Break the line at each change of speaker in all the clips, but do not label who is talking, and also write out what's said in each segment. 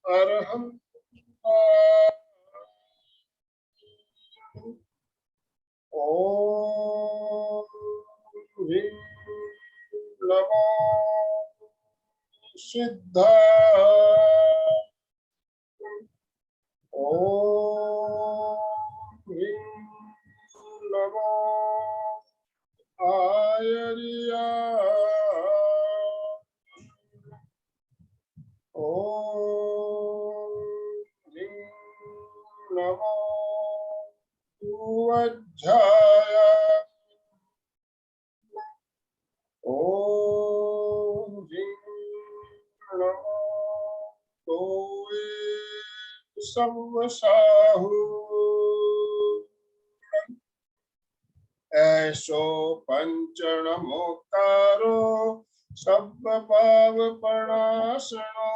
अरहं ओम ह्रीं नमो सिद्धाय ओम ह्रीं नमो आयर्याय ओम ह्रीं नमो वज्राय ओम ह्रीं नमो तोये संवसाहु ऐसो पंचनमोकारो सर्वपावपणासनो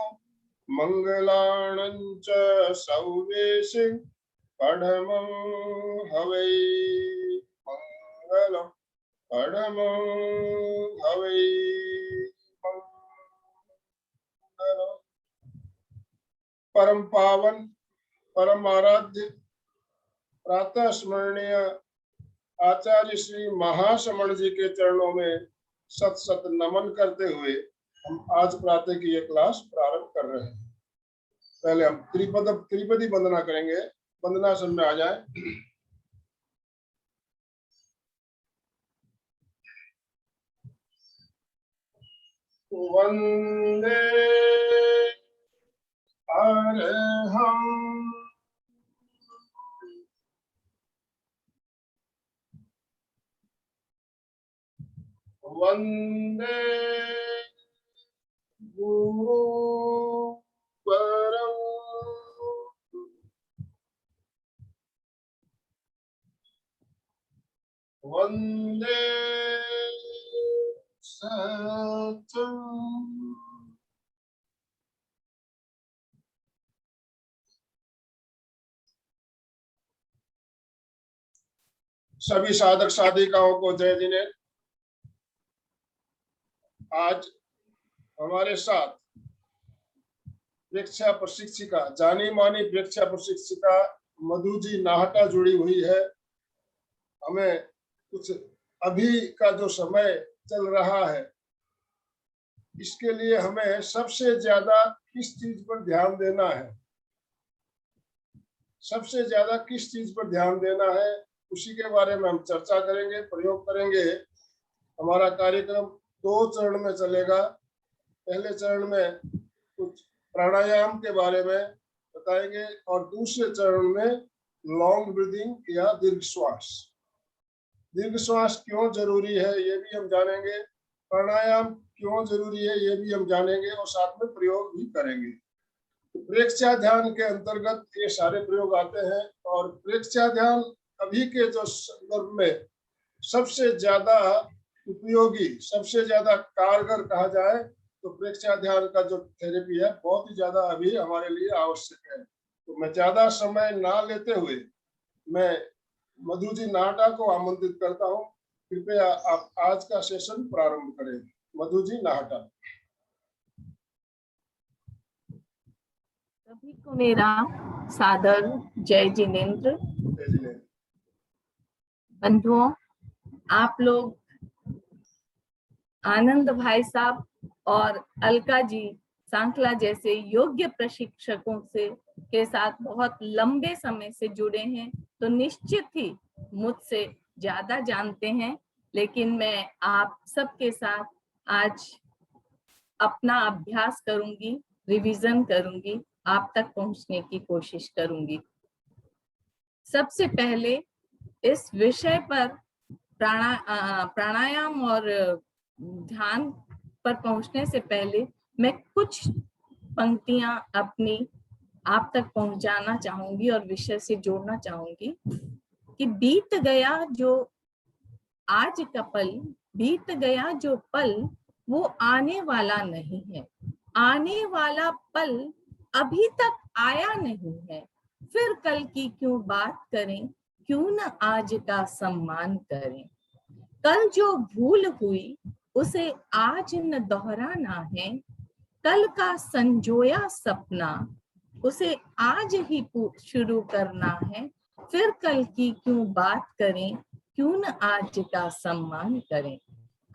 मंगलाणं च सौवेशि पढमं हवै मंगलम् पढमं हवै मंगलम्। परम पावन परम आराध्य प्रातः स्मरणीय आचार्य श्री महाश्रमण जी के चरणों में सत सत नमन करते हुए हम आज प्रातः की ये क्लास प्रारंभ कर रहे हैं। पहले हम त्रिपदी वंदना करेंगे। वंदनासन में आ जाए। वंदे अरहं वंदे गुरु परम वंदे सत्यम् सभी साधक साधिकाओं को जय जिनेन्द्र। आज हमारे साथ वृक्षा प्रशिक्षिका जानी मानी वृक्षा प्रशिक्षिका मधु जी नाहटा जुड़ी हुई है। हमें कुछ अभी का जो समय चल रहा है इसके लिए हमें सबसे ज्यादा किस चीज पर ध्यान देना है, सबसे ज्यादा किस चीज पर ध्यान देना है, उसी के बारे में हम चर्चा करेंगे, प्रयोग करेंगे। हमारा कार्यक्रम 2 चरण में चलेगा। पहले चरण में कुछ प्राणायाम के बारे में बताएंगे और दूसरे चरण में लॉन्ग ब्रीदिंग या दीर्घ श्वास। दीर्घ श्वास क्यों जरूरी है ये भी हम जानेंगे, प्राणायाम क्यों जरूरी है ये भी हम जानेंगे और साथ में प्रयोग भी करेंगे। तो प्रेक्षया ध्यान के अंतर्गत ये सारे प्रयोग आते हैं और प्रेक्षया ध्यान अभी के जो संदर्भ में सबसे ज्यादा उपयोगी, सबसे ज्यादा कारगर कहा जाए तो प्रेक्षया ध्यान का जो थेरेपी है बहुत ही ज्यादा अभी हमारे लिए आवश्यक है। तो मैं ज्यादा समय ना लेते हुए मैं मधु जी नाहटा को आमंत्रित करता हूँ। कृपया आप आज का सेशन प्रारंभ करें। मधु जी नाहटा।
सभी को मेरा सादर जय जिनेन्द्र। बंधुओं, आप लोग आनंद भाई साहब और अलका जी सांकला जैसे योग्य प्रशिक्षकों से के साथ बहुत लंबे समय से जुड़े हैं तो निश्चित ही मुझसे ज्यादा जानते हैं, लेकिन मैं आप सबके साथ आज अपना अभ्यास करूंगी, रिवीजन करूंगी, आप तक पहुंचने की कोशिश करूंगी। सबसे पहले इस विषय पर प्राणायाम और ध्यान पर पहुंचने से पहले मैं कुछ पंक्तियां अपनी आप तक पहुंचाना चाहूंगी और विषय से जोड़ना चाहूंगी कि बीत गया जो आज का पल, बीत गया जो पल वो आने वाला नहीं है, आने वाला पल अभी तक आया नहीं है, फिर कल की क्यों बात करें, क्यों न आज का सम्मान करें। कल जो भूल हुई उसे आज न दोहराना है, कल का संजोया सपना उसे आज ही शुरू करना है, फिर कल की क्यों बात करें, क्यों न आज का सम्मान करें।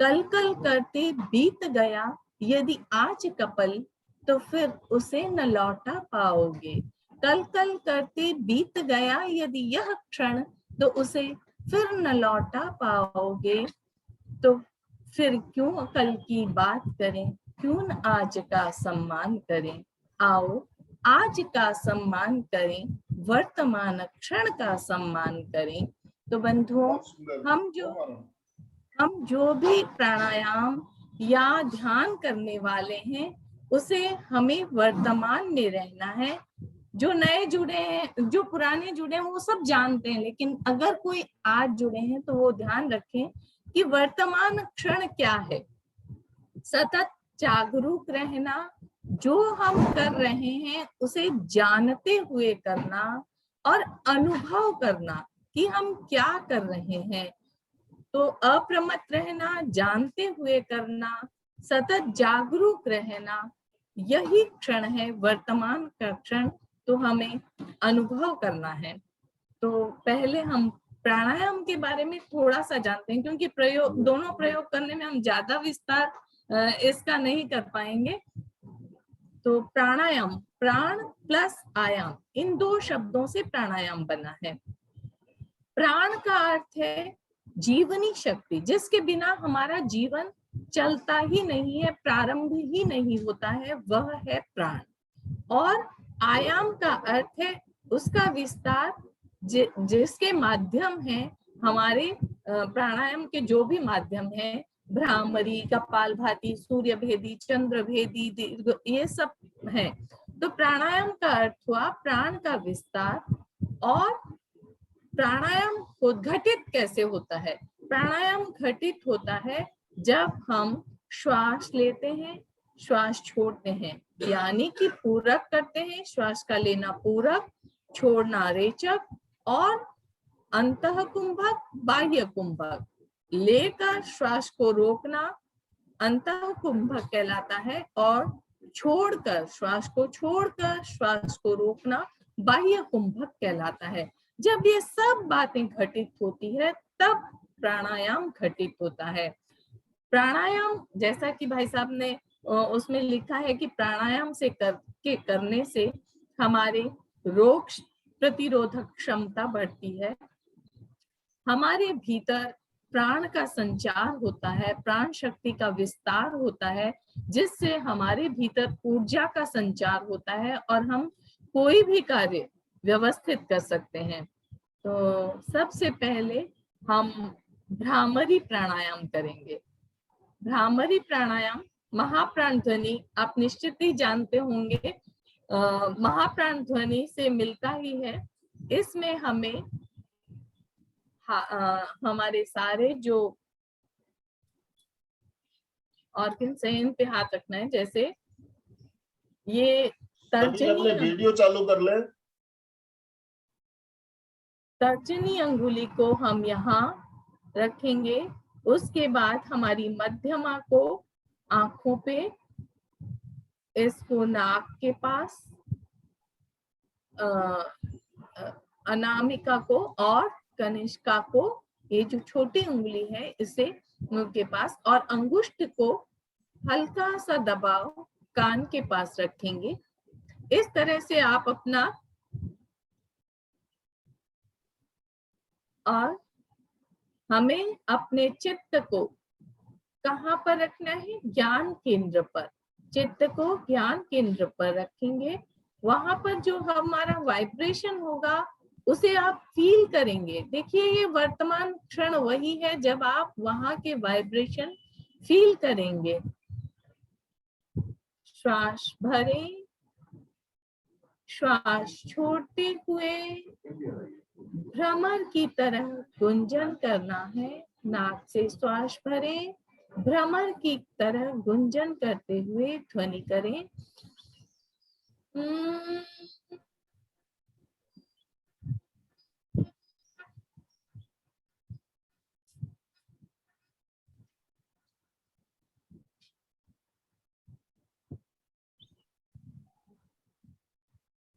कल कल करते बीत गया यदि आज कपल, तो फिर उसे न लौटा पाओगे। कल कल करते बीत गया यदि यह क्षण, तो उसे फिर न लौटा पाओगे। तो फिर क्यों कल की बात करें, क्यों न आज का सम्मान करें। आओ आज का सम्मान करें, वर्तमान क्षण का सम्मान करें। तो बंधुओं,
बहुत सुंदर।
हम जो भी प्राणायाम या ध्यान करने वाले हैं, उसे हमें वर्तमान में रहना है। जो नए जुड़े हैं, जो पुराने जुड़े हैं, वो सब जानते हैं, लेकिन अगर कोई आज जुड़े हैं तो वो ध्यान रखें कि वर्तमान क्षण क्या है। सतत जागरूक रहना, जो हम कर रहे हैं उसे जानते हुए करना और अनुभव करना कि हम क्या कर रहे हैं। तो अप्रमत्त रहना, जानते हुए करना, सतत जागरूक रहना, यही क्षण है वर्तमान का क्षण। तो हमें अनुभव करना है। तो पहले हम प्राणायाम के बारे में थोड़ा सा जानते हैं, क्योंकि दोनों प्रयोग करने में हम ज्यादा विस्तार इसका नहीं कर पाएंगे। तो प्राणायाम, प्राण प्लस आयाम, इन दो शब्दों से प्राणायाम बना है। प्राण का अर्थ है जीवनी शक्ति, जिसके बिना हमारा जीवन चलता ही नहीं है, प्रारंभ ही नहीं होता है, वह है प्राण। और आयाम का अर्थ है उसका विस्तार, जिसके माध्यम है हमारे प्राणायाम के जो भी माध्यम है, भ्रामरी, कपालभाति, सूर्य भेदी, चंद्र भेदी, दीर्घ, ये सब है। तो प्राणायाम का अर्थ हुआ प्राण का विस्तार। और प्राणायाम घटित कैसे होता है? प्राणायाम घटित होता है जब हम श्वास लेते हैं, श्वास छोड़ते हैं, यानी कि पूरक करते हैं। श्वास का लेना पूरक, छोड़ना रेचक, और अंतः कुंभक, बाह्य कुंभक। लेकर श्वास को रोकना अंतः कुंभक कहलाता है, और छोड़कर श्वास को रोकना बाह्य कुंभक कहलाता है। जब ये सब बातें घटित होती है तब प्राणायाम घटित होता है। प्राणायाम, जैसा कि भाई साहब ने उसमें लिखा है कि प्राणायाम से करने से हमारे रोग प्रतिरोधक क्षमता बढ़ती है, हमारे भीतर प्राण का संचार होता है, प्राण शक्ति का विस्तार होता है, जिससे हमारे भीतर ऊर्जा का संचार होता है और हम कोई भी कार्य व्यवस्थित कर सकते हैं। तो सबसे पहले हम भ्रामरी प्राणायाम करेंगे। भ्रामरी प्राणायाम, महाप्राण ध्वनि आप निश्चित ही जानते होंगे, महाप्राण ध्वनि से मिलता ही है। इसमें हमें हमारे सारे जो ऑर्गन्स हैं इन पे हाथ रखना है। जैसे ये
अपने वीडियो चालू कर ले।
तर्जनी अंगुली को हम यहाँ रखेंगे। उसके बाद हमारी मध्यमा को आंखों पे, इसको नाक के पास, अनामिका को और कनिष्का को, ये जो छोटी उंगली है इसे मुंह के पास, और अंगुष्ठ को हल्का सा दबाव कान के पास रखेंगे। इस तरह से आप अपना, और हमें अपने चित्त को कहाँ पर रखना है? ज्ञान केंद्र पर। चित्त को ज्ञान केंद्र पर रखेंगे। वहां पर जो हमारा वाइब्रेशन होगा उसे आप फील करेंगे। देखिए, ये वर्तमान क्षण वही है जब आप वहां के वाइब्रेशन फील करेंगे। श्वास भरें, श्वास छोड़ते हुए भ्रमर की तरह गुंजन करना है। नाक से श्वास भरें, भ्रमर की तरह गुंजन करते हुए ध्वनि करें।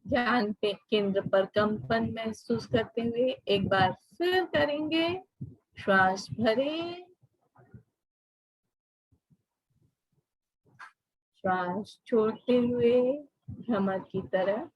ध्यान केंद्र पर कंपन महसूस करते हुए एक बार फिर करेंगे। श्वास भरें, श्वास छोड़ते हुए भ्रमर की तरह।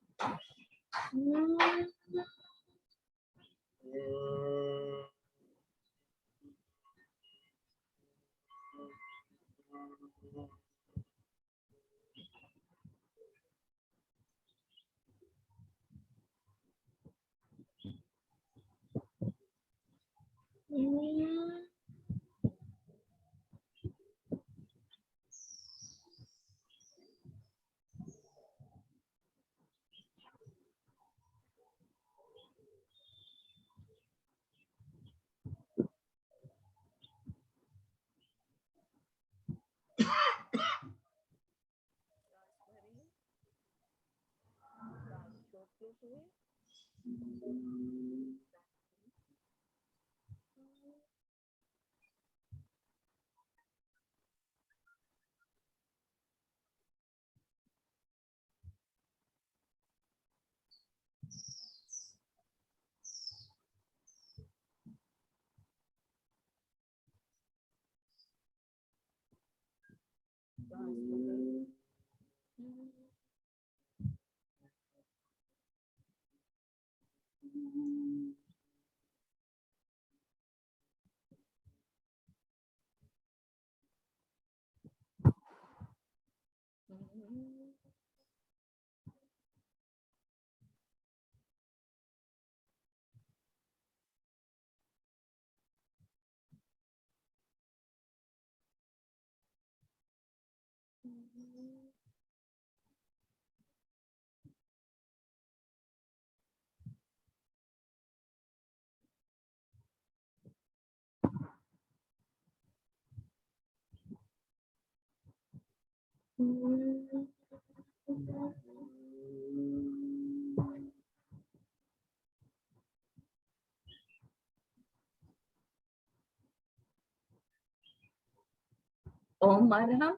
ओम अरहम।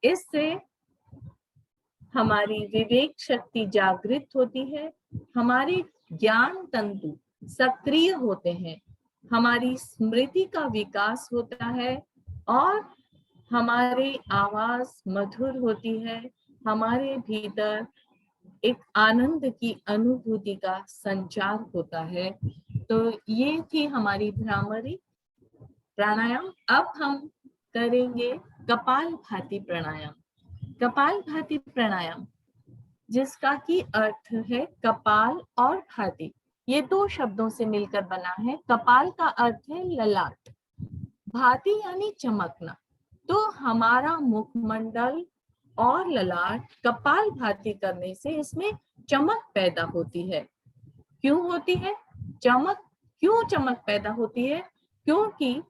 इससे हमारी विवेक शक्ति जागृत होती है, हमारे ज्ञान तंतु सक्रिय होते हैं, हमारी स्मृति का विकास होता है और हमारी आवाज मधुर होती है, हमारे भीतर एक आनंद की अनुभूति का संचार होता है। तो ये थी हमारी भ्रामरी प्राणायाम। अब हम करेंगे कपालभाति प्राणायाम। कपालभाति प्राणायाम जिसका की अर्थ है कपाल और भाति, ये दो शब्दों से मिलकर बना है। कपाल का अर्थ है ललाट, भाति यानी चमकना। तो हमारा मुखमंडल और ललाट कपाल भाति करने से इसमें चमक पैदा होती है। क्यों होती है चमक? क्यों चमक पैदा होती है? क्योंकि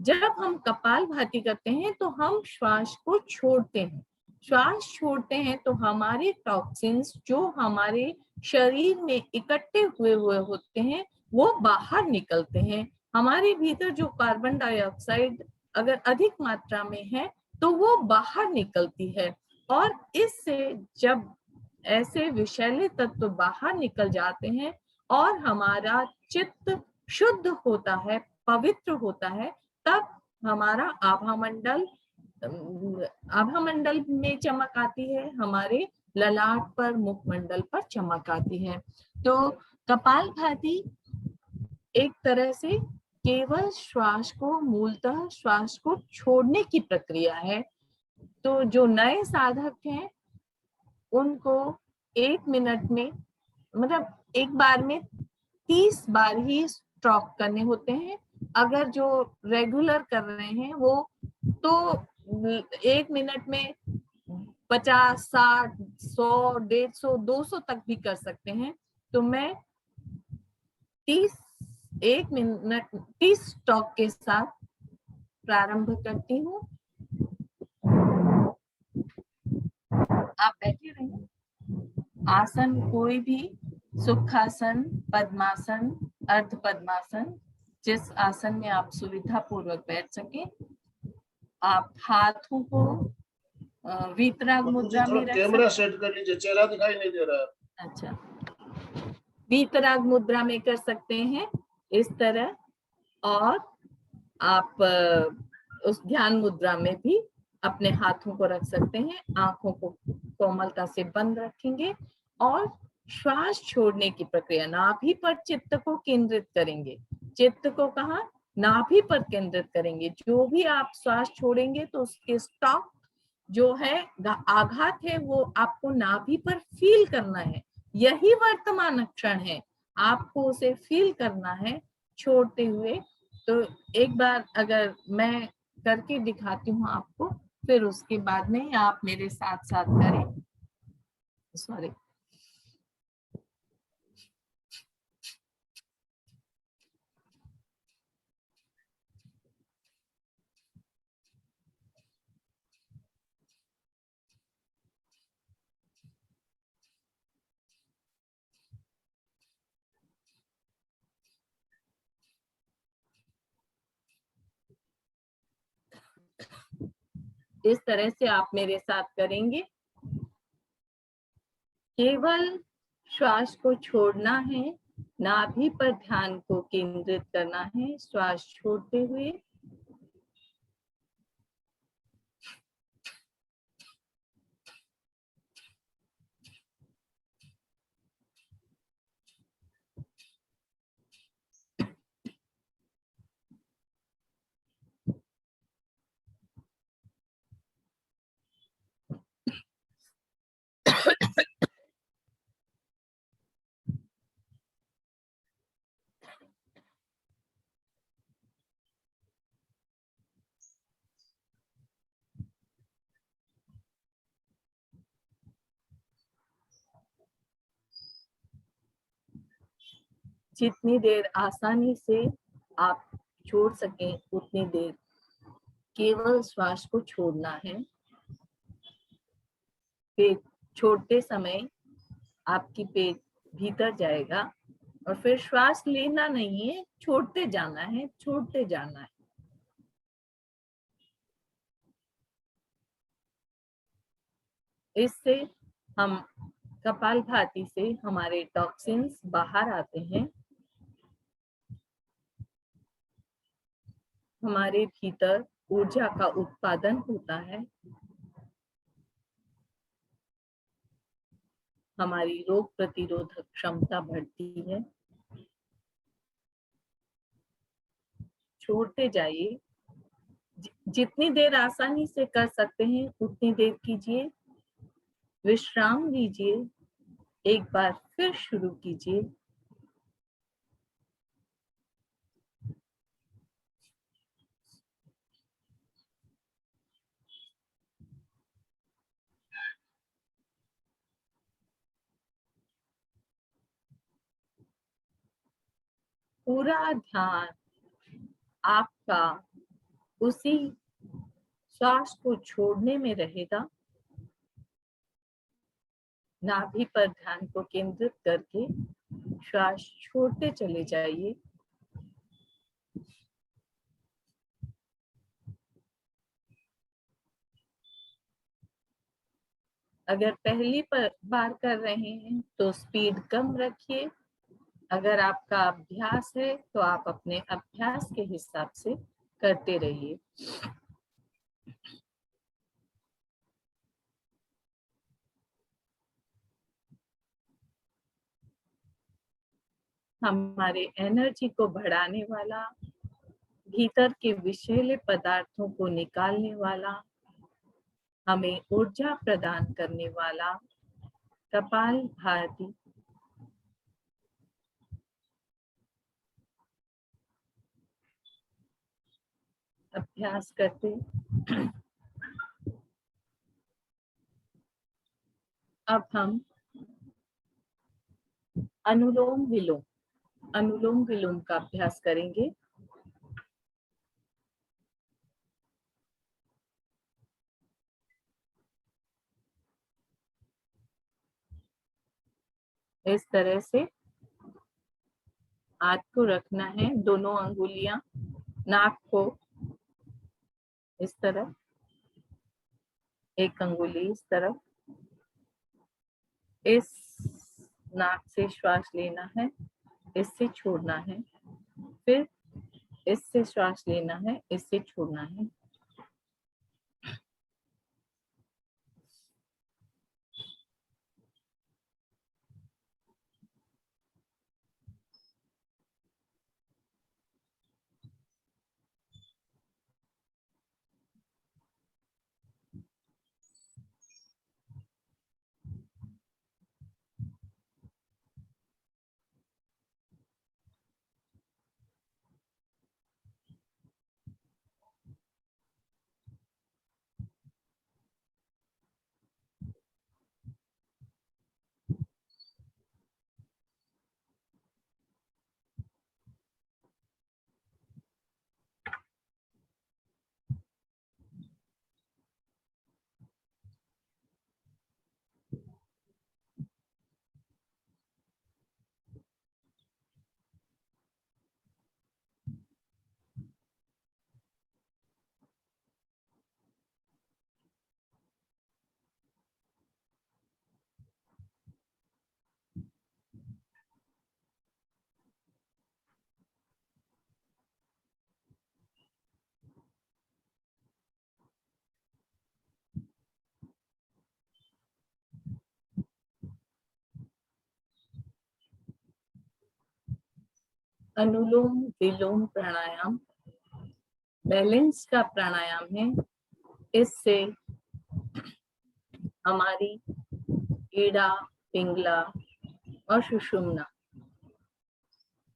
जब हम कपाल भाति करते हैं तो हम श्वास को छोड़ते हैं। श्वास छोड़ते हैं तो हमारे टॉक्सिन्स जो हमारे शरीर में इकट्ठे हुए होते हैं वो बाहर निकलते हैं। हमारे भीतर जो कार्बन डाइऑक्साइड अगर अधिक मात्रा में है तो वो बाहर निकलती है, और इससे जब ऐसे विषैले तत्व बाहर निकल जाते हैं और हमारा चित्त शुद्ध होता है, पवित्र होता है, तब हमारा आभा मंडल में चमक आती है, हमारे ललाट पर, मुखमंडल पर चमक आती है। तो कपालभाति एक तरह से केवल श्वास को, मूलतः श्वास को छोड़ने की प्रक्रिया है। तो जो नए साधक हैं उनको 1 मिनट में, मतलब एक बार में 30 बार ही स्ट्रोक करने होते हैं। अगर जो रेगुलर कर रहे हैं वो तो 1 मिनट में 50, 60, 100, 150, 200 तक भी कर सकते हैं। तो मैं 1 मिनट 30 स्ट्रोक के साथ प्रारंभ करती हूँ। आप बैठे रहिए। आसन कोई भी, सुखासन, पद्मासन, अर्ध पद्मासन, जिस आसन में आप सुविधा पूर्वक बैठ सके। आप हाथों को वीतराग मुद्रा में रख
कैमरा सेट कर लीजिए, चेहरा दिखाई नहीं दे रहा है।
अच्छा, वीतराग मुद्रा में कर सकते हैं इस तरह, और आप उस ध्यान मुद्रा में भी अपने हाथों को रख सकते हैं। आंखों को कोमलता से बंद रखेंगे और श्वास छोड़ने की प्रक्रिया, नाभि पर चित्त को केंद्रित करेंगे। चित्त को कहा, नाभि पर केंद्रित करेंगे। जो भी आप श्वास छोड़ेंगे तो उसके स्टॉप जो है, आघात है, वो आपको नाभि पर फील करना है। यही वर्तमान क्षण है, आपको उसे फील करना है छोड़ते हुए। तो एक बार अगर मैं करके दिखाती हूँ आपको, फिर उसके बाद में आप मेरे साथ साथ करें। सॉरी, इस तरह से आप मेरे साथ करेंगे। केवल श्वास को छोड़ना है, नाभि पर ध्यान को केंद्रित करना है श्वास छोड़ते हुए। जितनी देर आसानी से आप छोड़ सकें उतनी देर केवल श्वास को छोड़ना है। पेट छोड़ते समय आपकी पेट भीतर जाएगा और फिर श्वास लेना नहीं है, छोड़ते जाना है, छोड़ते जाना है। इससे हम कपालभाति से हमारे टॉक्सिन्स बाहर आते हैं, हमारे भीतर ऊर्जा का उत्पादन होता है, हमारी रोग प्रतिरोधक क्षमता बढ़ती है। छोड़ते जाइए, जितनी देर आसानी से कर सकते हैं उतनी देर कीजिए, विश्राम लीजिए, एक बार फिर शुरू कीजिए। पूरा ध्यान आपका उसी श्वास को छोड़ने में रहेगा। नाभि पर ध्यान को केंद्रित करके श्वास छोड़ते चले जाइए। अगर पहली बार कर रहे हैं तो स्पीड कम रखिए। अगर आपका अभ्यास है तो आप अपने अभ्यास के हिसाब से करते रहिए। हमारे एनर्जी को बढ़ाने वाला, भीतर के विषैले पदार्थों को निकालने वाला, हमें ऊर्जा प्रदान करने वाला कपालभाति अभ्यास करते। अब हम अनुलोम विलोम का अभ्यास करेंगे। इस तरह से हाथ को रखना है, दोनों अंगुलियां नाक को इस तरफ, एक अंगुली इस तरफ। इस नाक से श्वास लेना है, इससे छोड़ना है, फिर इससे श्वास लेना है, इससे छोड़ना है। अनुलोम विलोम प्राणायाम बैलेंस का प्राणायाम है। इससे हमारी ईड़ा, पिंगला और सुषुम्ना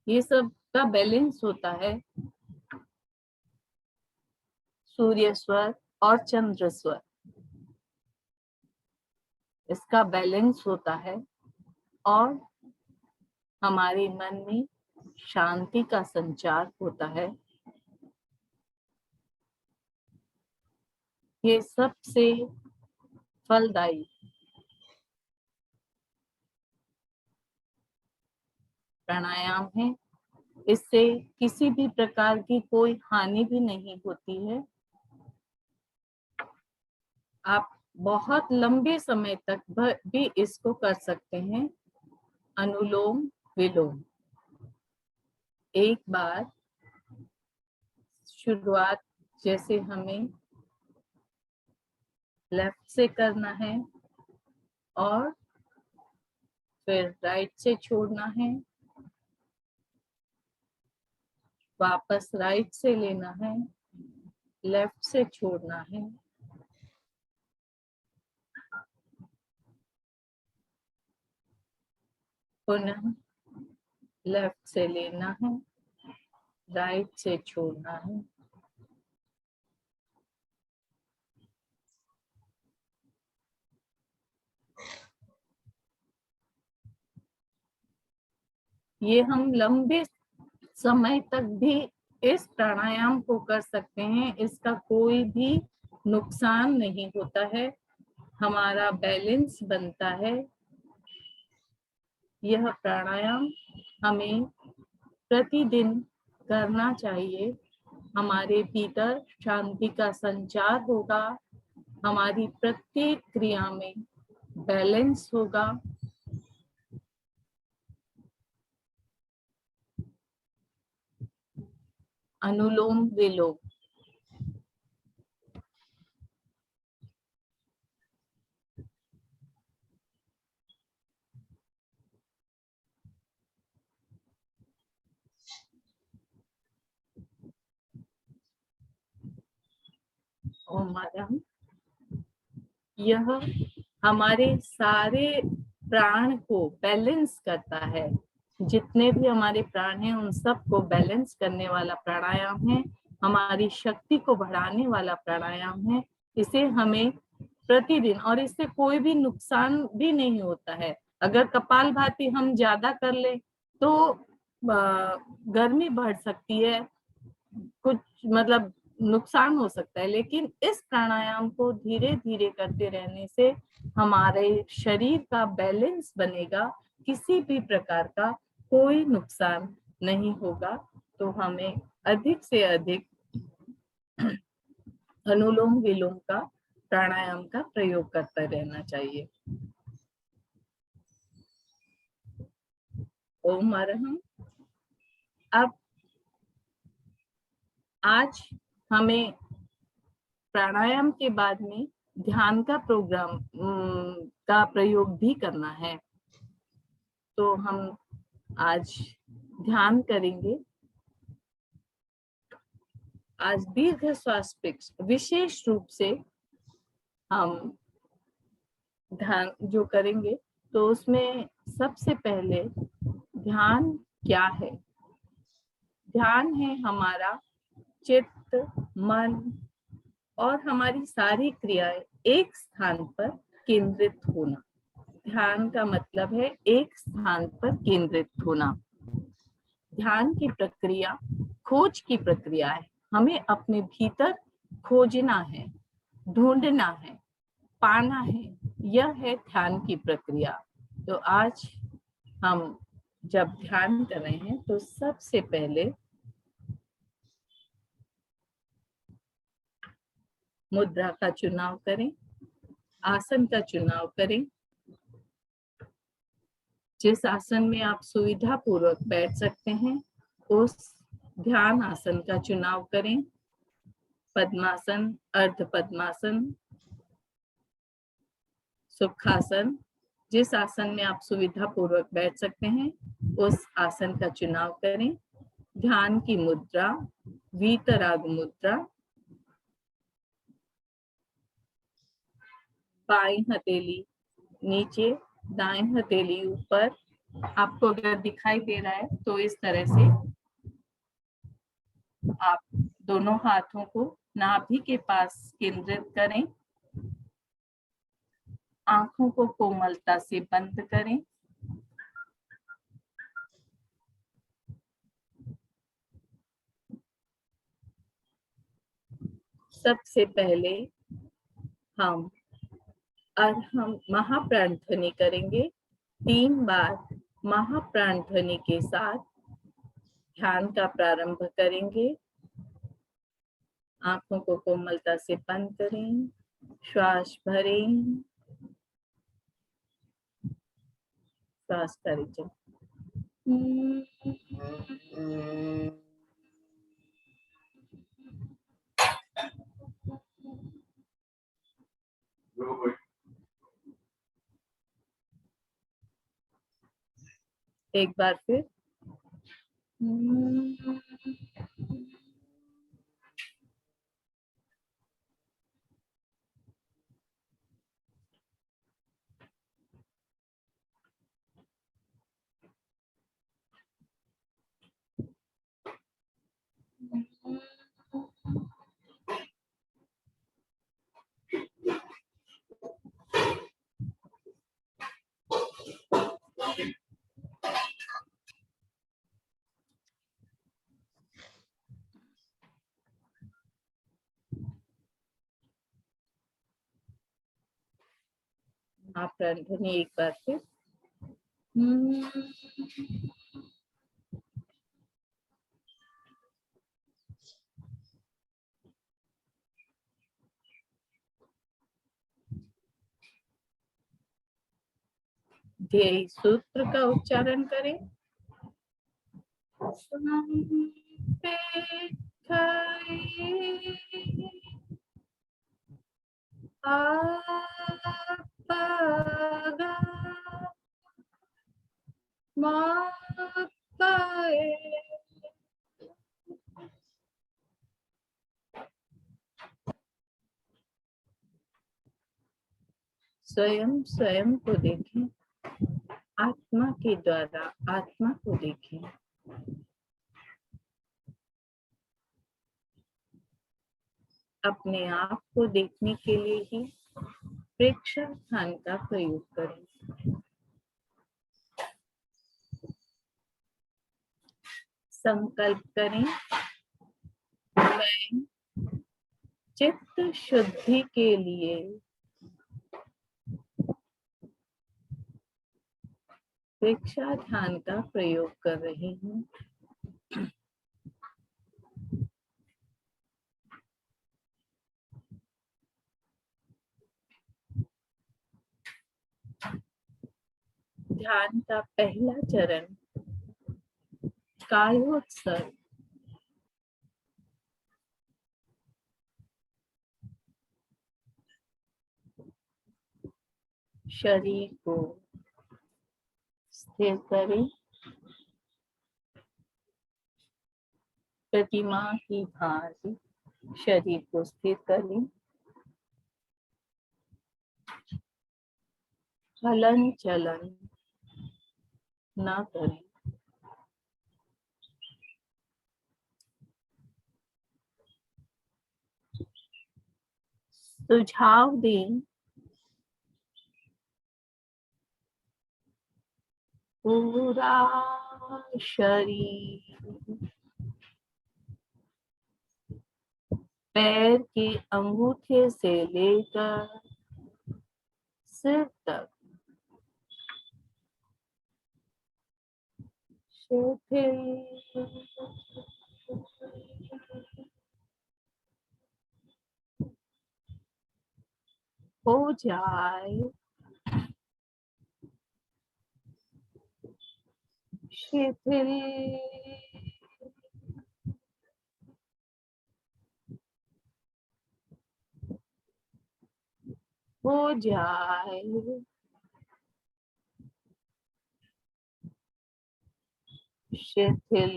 ये सब का बैलेंस होता है। सूर्य स्वर और चंद्र स्वर, इसका बैलेंस होता है और हमारे मन में शांति का संचार होता है। ये सबसे फलदायी प्राणायाम है। इससे किसी भी प्रकार की कोई हानि भी नहीं होती है। आप बहुत लंबे समय तक भी इसको कर सकते हैं। अनुलोम विलोम एक बार शुरुआत जैसे हमें लेफ्ट से करना है और फिर राइट से छोड़ना है, वापस राइट से लेना है, लेफ्ट से छोड़ना है, पुनः लेफ्ट से लेना है, राइट से छोड़ना है। ये हम लंबे समय तक भी इस प्राणायाम को कर सकते हैं। इसका कोई भी नुकसान नहीं होता है, हमारा बैलेंस बनता है। यह प्राणायाम हमें प्रतिदिन करना चाहिए। हमारे भीतर शांति का संचार होगा, हमारी प्रत्येक क्रिया में बैलेंस होगा। अनुलोम विलोम ओम माधव, यह हमारे सारे प्राण को बैलेंस करता है। जितने भी हमारे प्राण हैं उन सब को बैलेंस करने वाला प्राणायाम है। हमारी शक्ति को बढ़ाने वाला प्राणायाम है। इसे हमें प्रतिदिन, और इससे कोई भी नुकसान भी नहीं होता है। अगर कपालभाति हम ज्यादा कर ले तो गर्मी बढ़ सकती है, कुछ मतलब नुकसान हो सकता है, लेकिन इस प्राणायाम को धीरे धीरे करते रहने से हमारे शरीर का बैलेंस बनेगा, किसी भी प्रकार का कोई नुकसान नहीं होगा। तो हमें अधिक से अधिक अनुलोम विलोम का प्राणायाम का प्रयोग करते रहना चाहिए। ओम अरहम। अब आज हमें प्राणायाम के बाद में ध्यान का प्रोग्राम का प्रयोग भी करना है। तो हम आज ध्यान करेंगे। आज दीर्घ श्वास विशेष रूप से हम ध्यान जो करेंगे, तो उसमें सबसे पहले ध्यान क्या है? ध्यान है हमारा चित्त, मन और हमारी सारी क्रियाएं एक स्थान पर केंद्रित होना। ध्यान का मतलब है एक स्थान पर केंद्रित होना। ध्यान की प्रक्रिया खोज की प्रक्रिया है। हमें अपने भीतर खोजना है, ढूंढना है, पाना है। यह है ध्यान की प्रक्रिया। तो आज हम जब ध्यान कर रहे हैं तो सबसे पहले मुद्रा का चुनाव करें, आसन का चुनाव करें। जिस आसन में आप सुविधा पूर्वक बैठ सकते हैं उस ध्यान आसन का चुनाव करें। पद्मासन, अर्ध पद्मासन, सुखासन, जिस आसन में आप सुविधा पूर्वक बैठ सकते हैं उस आसन का चुनाव करें। ध्यान की मुद्रा वीतराग मुद्रा। बाईं हथेली नीचे, दाएं हथेली ऊपर। आपको अगर दिखाई दे रहा है तो इस तरह से आप दोनों हाथों को नाभि के पास केंद्रित करें। आंखों को कोमलता से बंद करें। सबसे पहले हम अरहम महाप्राण ध्वनि करेंगे। 3 बार महाप्राण ध्वनि के साथ ध्यान का प्रारंभ करेंगे। आंखों को कोमलता से बंद करें, श्वास भरें, श्वास करें। एक बार फिर। आप प्राण ध्वनि एक बार फिर। ध्येय सूत्र का उच्चारण करें। स्वयं स्वयं को देखें, आत्मा के द्वारा आत्मा को देखें। अपने आप को देखने के लिए ही प्रेक्षण ध्यान का प्रयोग करें। संकल्प करें, मैं चित्त शुद्धि के लिए प्रेक्षा ध्यान का प्रयोग कर रही हूँ। ध्यान का पहला चरण कायोत्सर्ग, शरीर को स्थिर करें, प्रतिमा की भांति शरीर को स्थिर करें, हलन चलन न करें। सुझाव दें, पूरा शरीर पैर के अंगूठे से लेकर सिर तक शिथिल हो जाए, शिथिल हो जाए, शिथिल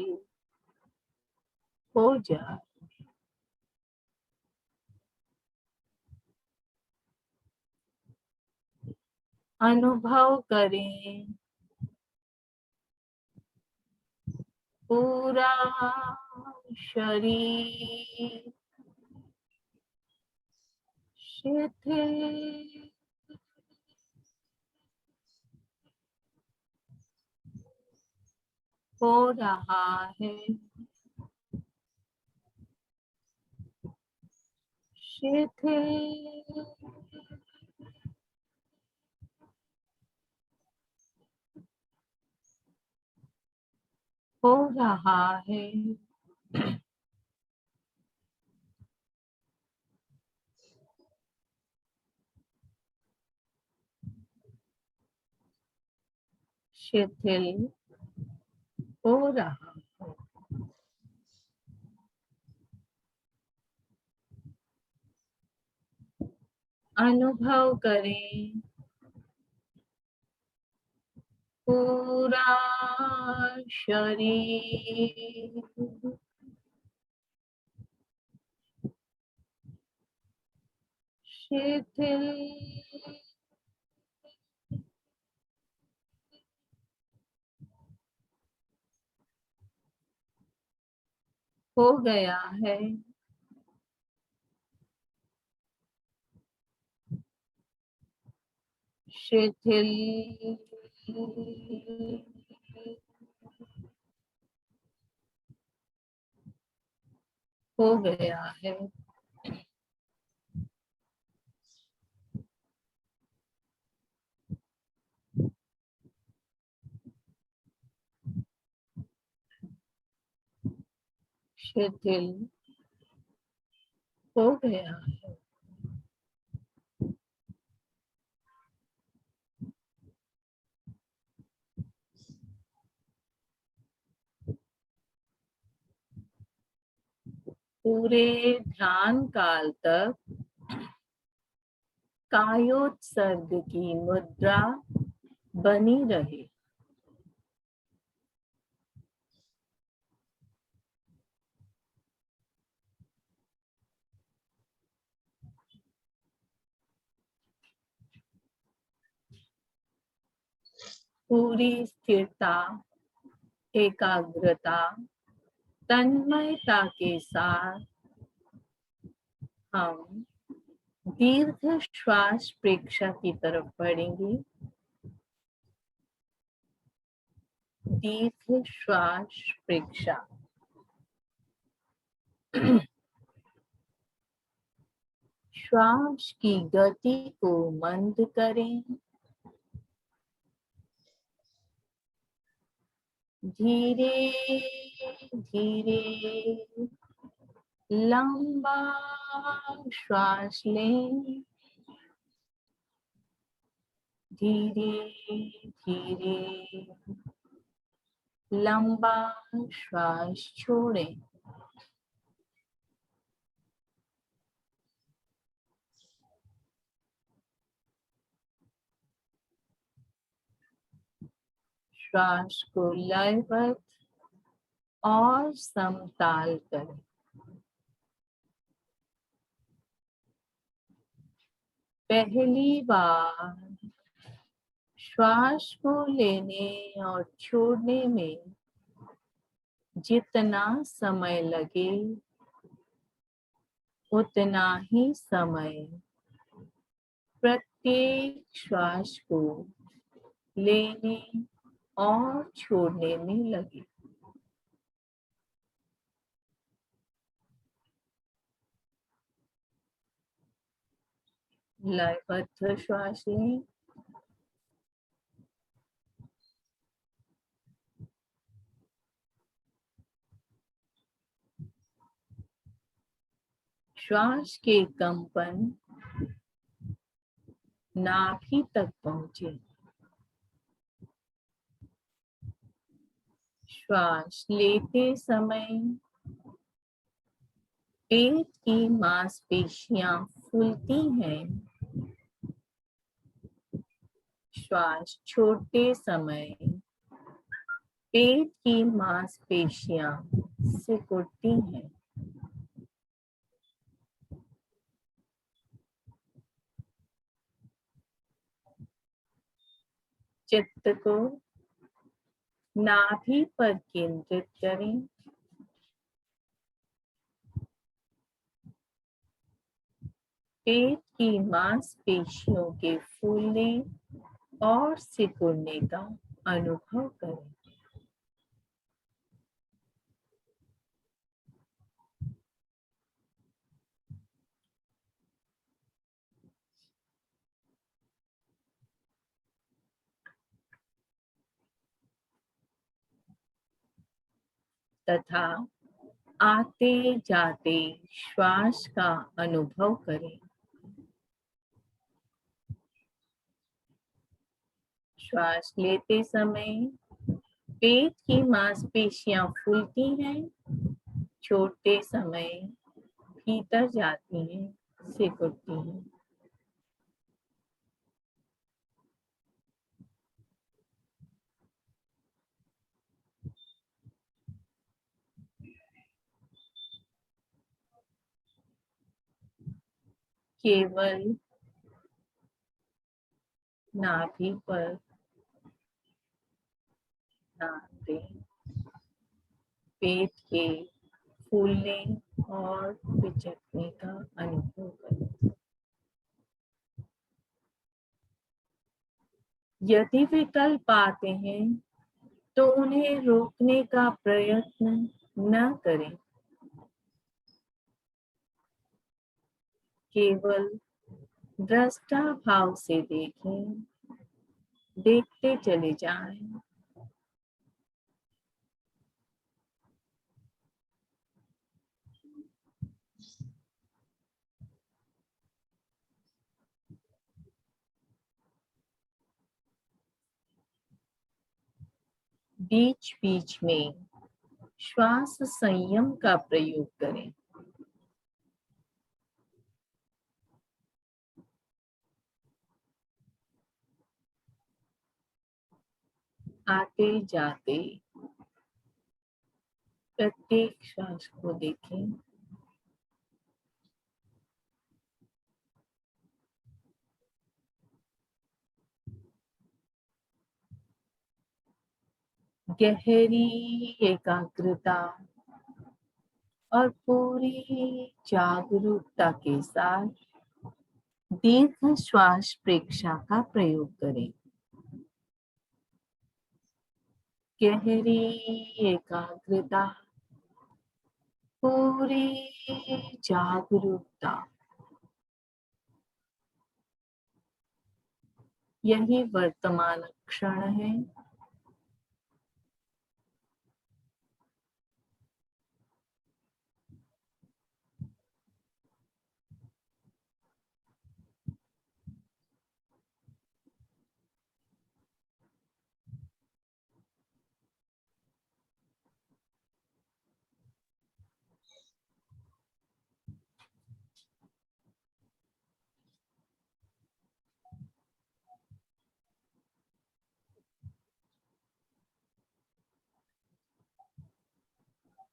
हो जाए। अनुभव करें, पूरा शरीर शिथिल हो रहा है, शिथिल हो रहा है। शिथिल हो रहा है। अनुभव करें, पूरा शरीर शिथिल हो गया है, शिथिल हो गया है। शिथिल हो गया है। पूरे ध्यान काल तक कायोत्सर्ग की मुद्रा बनी रहे। पूरी स्थिरता, एकाग्रता, तन्मयता के साथ हम दीर्घ श्वास प्रेक्षा की तरफ बढ़ेंगे। दीर्घ श्वास प्रेक्षा। श्वास की गति को मंद करें, धीरे धीरे लंबा श्वास लें, धीरे धीरे लंबा श्वास छोड़ें। श्वास को लयबद्ध और समताल करें। पहली बार श्वास को लेने और छोड़ने में जितना समय लगे उतना ही समय प्रत्येक श्वास को लेने और छोड़ने में लगे। लयबद्ध श्वास लें। श्वास के कंपन नाभि तक पहुंचे। श्वास लेते समय पेट की मांसपेशियां फूलती हैं। श्वास छोड़ते समय पेट की मांसपेशियां सिकुड़ती हैं। चित्त को नाभि पर केंद्रित करें। पेट की मांसपेशियों के फूलने और सिकुड़ने का अनुभव करें। तथा आते जाते श्वास का अनुभव करें। श्वास लेते समय पेट की मांसपेशियां फूलती हैं। छोड़ते समय भीतर जाती हैं, सिकुड़ती हैं। केवल नाभि पर ध्यान दें। पेट के फूलने और पिचकने का अनुभव करें। यदि विकल्प आते हैं तो उन्हें रोकने का प्रयत्न न करें। केवल दृष्टा भाव से देखें, देखते चले जाएं। बीच बीच में श्वास संयम का प्रयोग करें। आते जाते प्रत्येक श्वास को देखें। गहरी एकाग्रता और पूरी जागरूकता के साथ दीर्घ श्वास प्रेक्षा का प्रयोग करें। गहरी एकाग्रता, पूरी जागरूकता, यही वर्तमान क्षण है।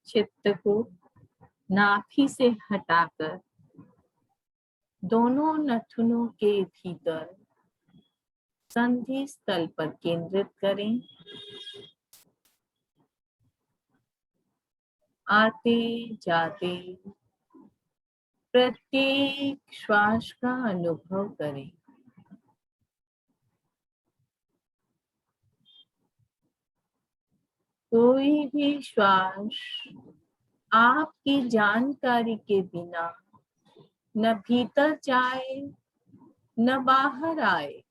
चित्त को नाभि से हटाकर दोनों नथुनों के भीतर संधि स्थल पर केंद्रित करें। आते जाते प्रत्येक श्वास का अनुभव करें। कोई भी श्वास आपकी जानकारी के बिना न भीतर जाए न बाहर आए।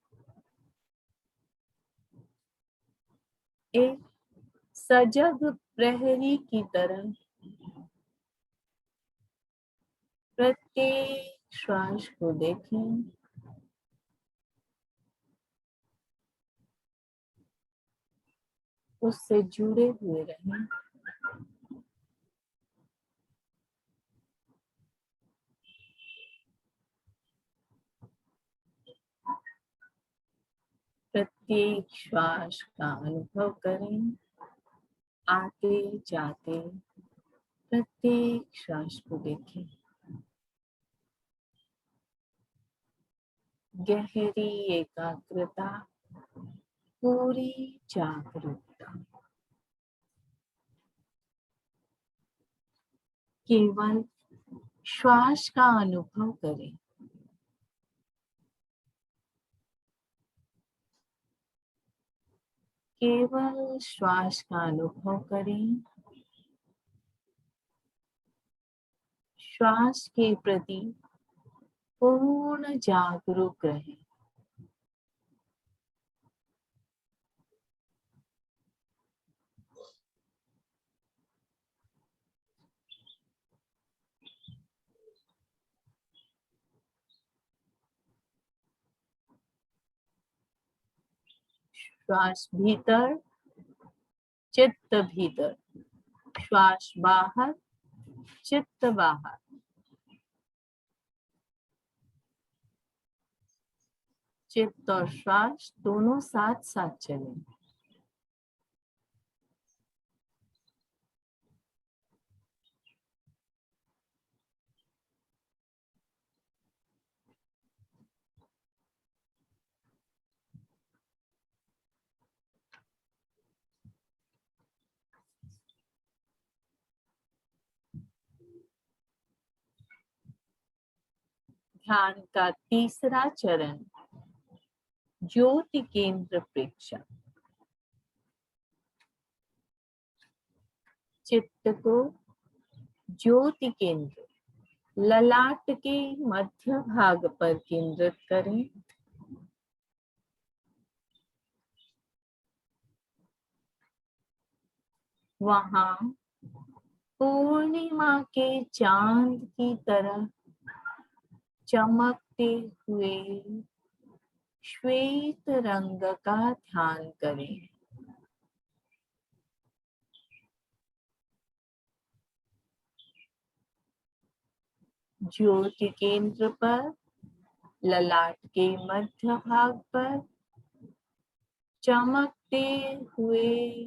एक सजग प्रहरी की तरह प्रत्येक श्वास को देखें। उससे जुड़े हुए रहें। प्रत्येक श्वास का अनुभव करें। आते जाते प्रत्येक श्वास को देखें। गहरी एकाग्रता, पूरी जागरूकता। केवल श्वास का अनुभव करें। केवल श्वास का अनुभव करें। श्वास के प्रति पूर्ण जागरूक रहें। श्वास भीतर, चित्त भीतर। श्वास बाहर, चित्त बाहर। चित्त और श्वास दोनों साथ साथ चलें। ध्यान का तीसरा चरण, ज्योति केंद्र प्रेक्षण। चित्त को ज्योति केंद्र ललाट के मध्य भाग पर केंद्रित करें। वहां पूर्णिमा के चांद की तरह चमकते हुए श्वेत रंग का ध्यान करें। ज्योति केंद्र पर ललाट के मध्य भाग पर चमकते हुए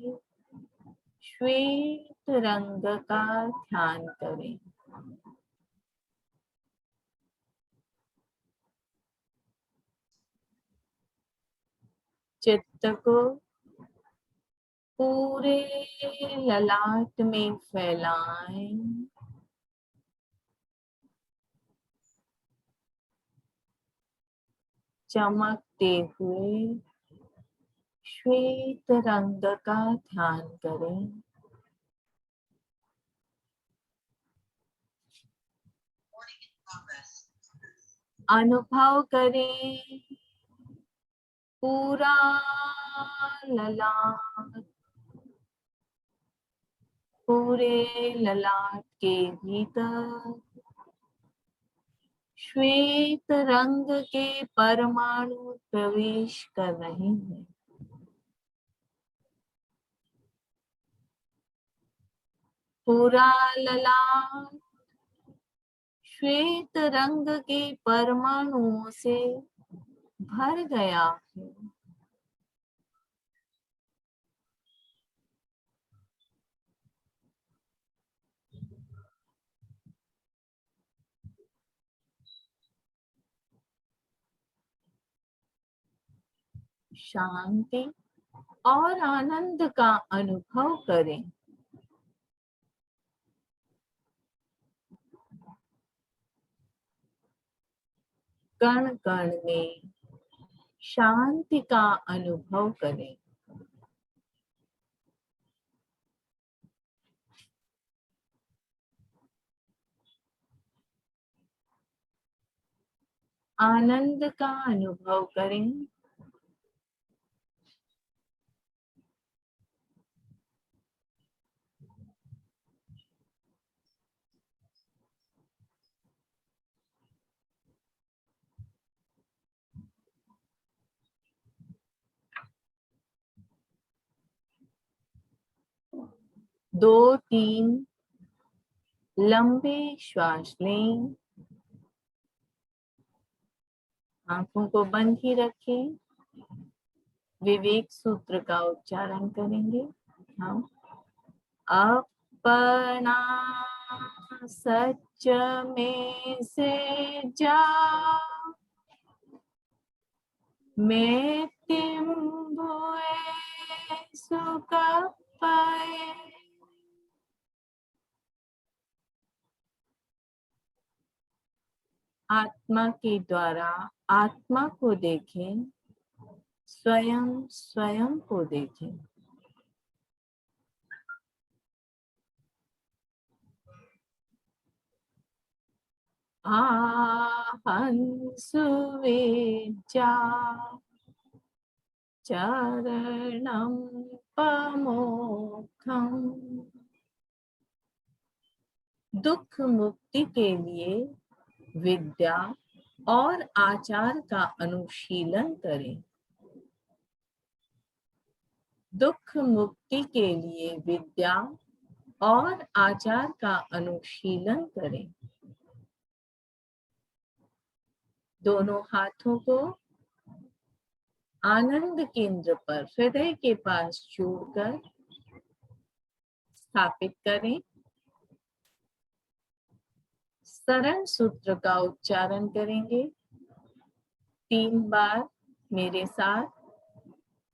श्वेत रंग का ध्यान करें। चित्त को पूरे ललाट में फैलाएं। चमकते हुए श्वेत रंग का ध्यान करें। अनुभव करें पूरा ललाट, पूरे ललाट के भीतर श्वेत रंग के परमाणु प्रवेश कर रहे हैं। पूरा ललाट श्वेत रंग के परमाणुओं से भर गया है। शांति और आनंद का अनुभव करें। कण कण में शांति का अनुभव करें। आनंद का अनुभव करें। दो तीन लंबे श्वास लें। आंखों को बंद ही रखें। विवेक सूत्र का उच्चारण करेंगे हम। अपना सच में से जा, मैं तिम भुए सुख पाए। आत्मा के द्वारा आत्मा को देखें, स्वयं स्वयं को देखें। हंसुवेजा चरणं पमोक्षम। दुख मुक्ति के लिए विद्या और आचार का अनुशीलन करें। दुख मुक्ति के लिए विद्या और आचार का अनुशीलन करें। दोनों हाथों को आनंद केंद्र पर हृदय के पास जोड़कर स्थापित करें। सरल सूत्र का उच्चारण करेंगे 3 बार मेरे साथ।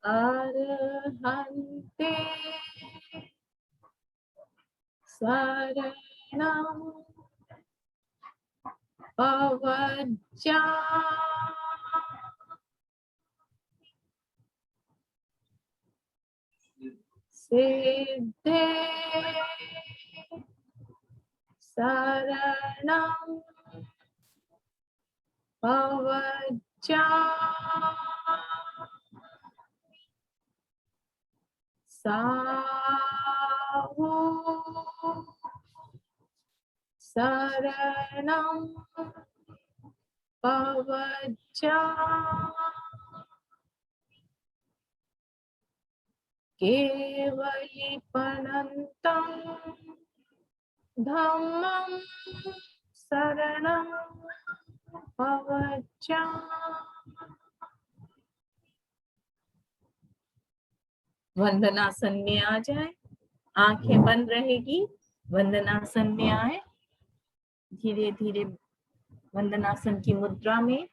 अरहंते शरणं पवज्जा, सिद्धे शरणं पवज्जा, साहू शरणं पवज्जा, केवलीपनन्तं धम्मं शरणं पवज्जा। वंदनासन में आ जाए। आंखें बंद रहेगी। वंदनासन में आए। धीरे धीरे वंदनासन की मुद्रा में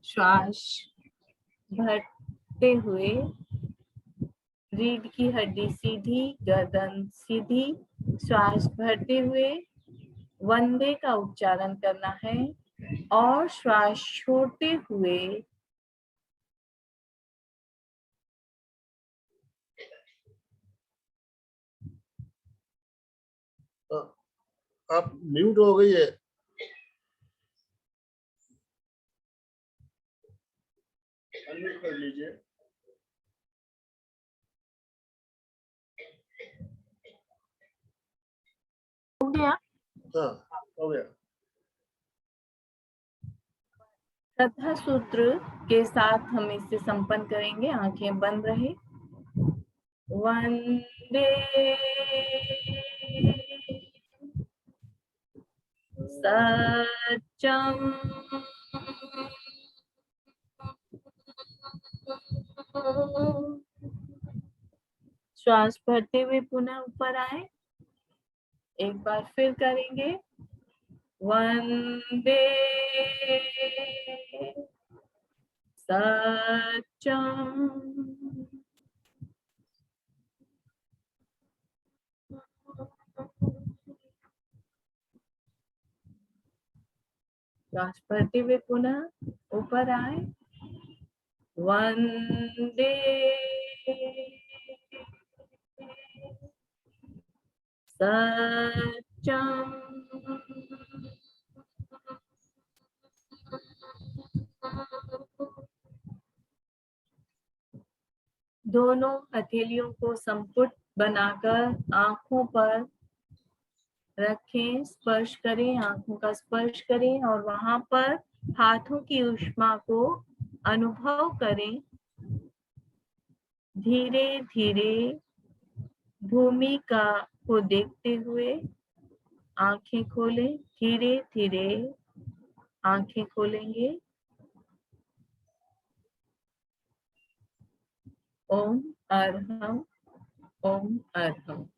श्वास भरते हुए रीढ़ की हड्डी सीधी, गर्दन सीधी। श्वास भरते हुए वंदे का उच्चारण करना है और श्वास छोड़ते हुए
आप म्यूट हो गई है। अनम्यूट कर लीजिए।
हो गया।
हाँ, हो गया।
श्रद्धा सूत्र के साथ हम इसे संपन्न करेंगे। आंखें बंद रहे। वंदे सत्यम श्वास भरते हुए पुनः ऊपर आए। एक बार फिर करेंगे। वंदे सत्यम श्वास भरते हुए पुनः ऊपर आए। वंदे सत्यम दोनों हथेलियों को संपुट बनाकर आंखों पर रखें, स्पर्श करें, आंखों का स्पर्श करें और वहां पर हाथों की ऊष्मा को अनुभव करें। धीरे धीरे भूमिका को देखते हुए आंखें खोलें। धीरे धीरे आंखें खोलेंगे। ओम अरहम, ओम अरहम।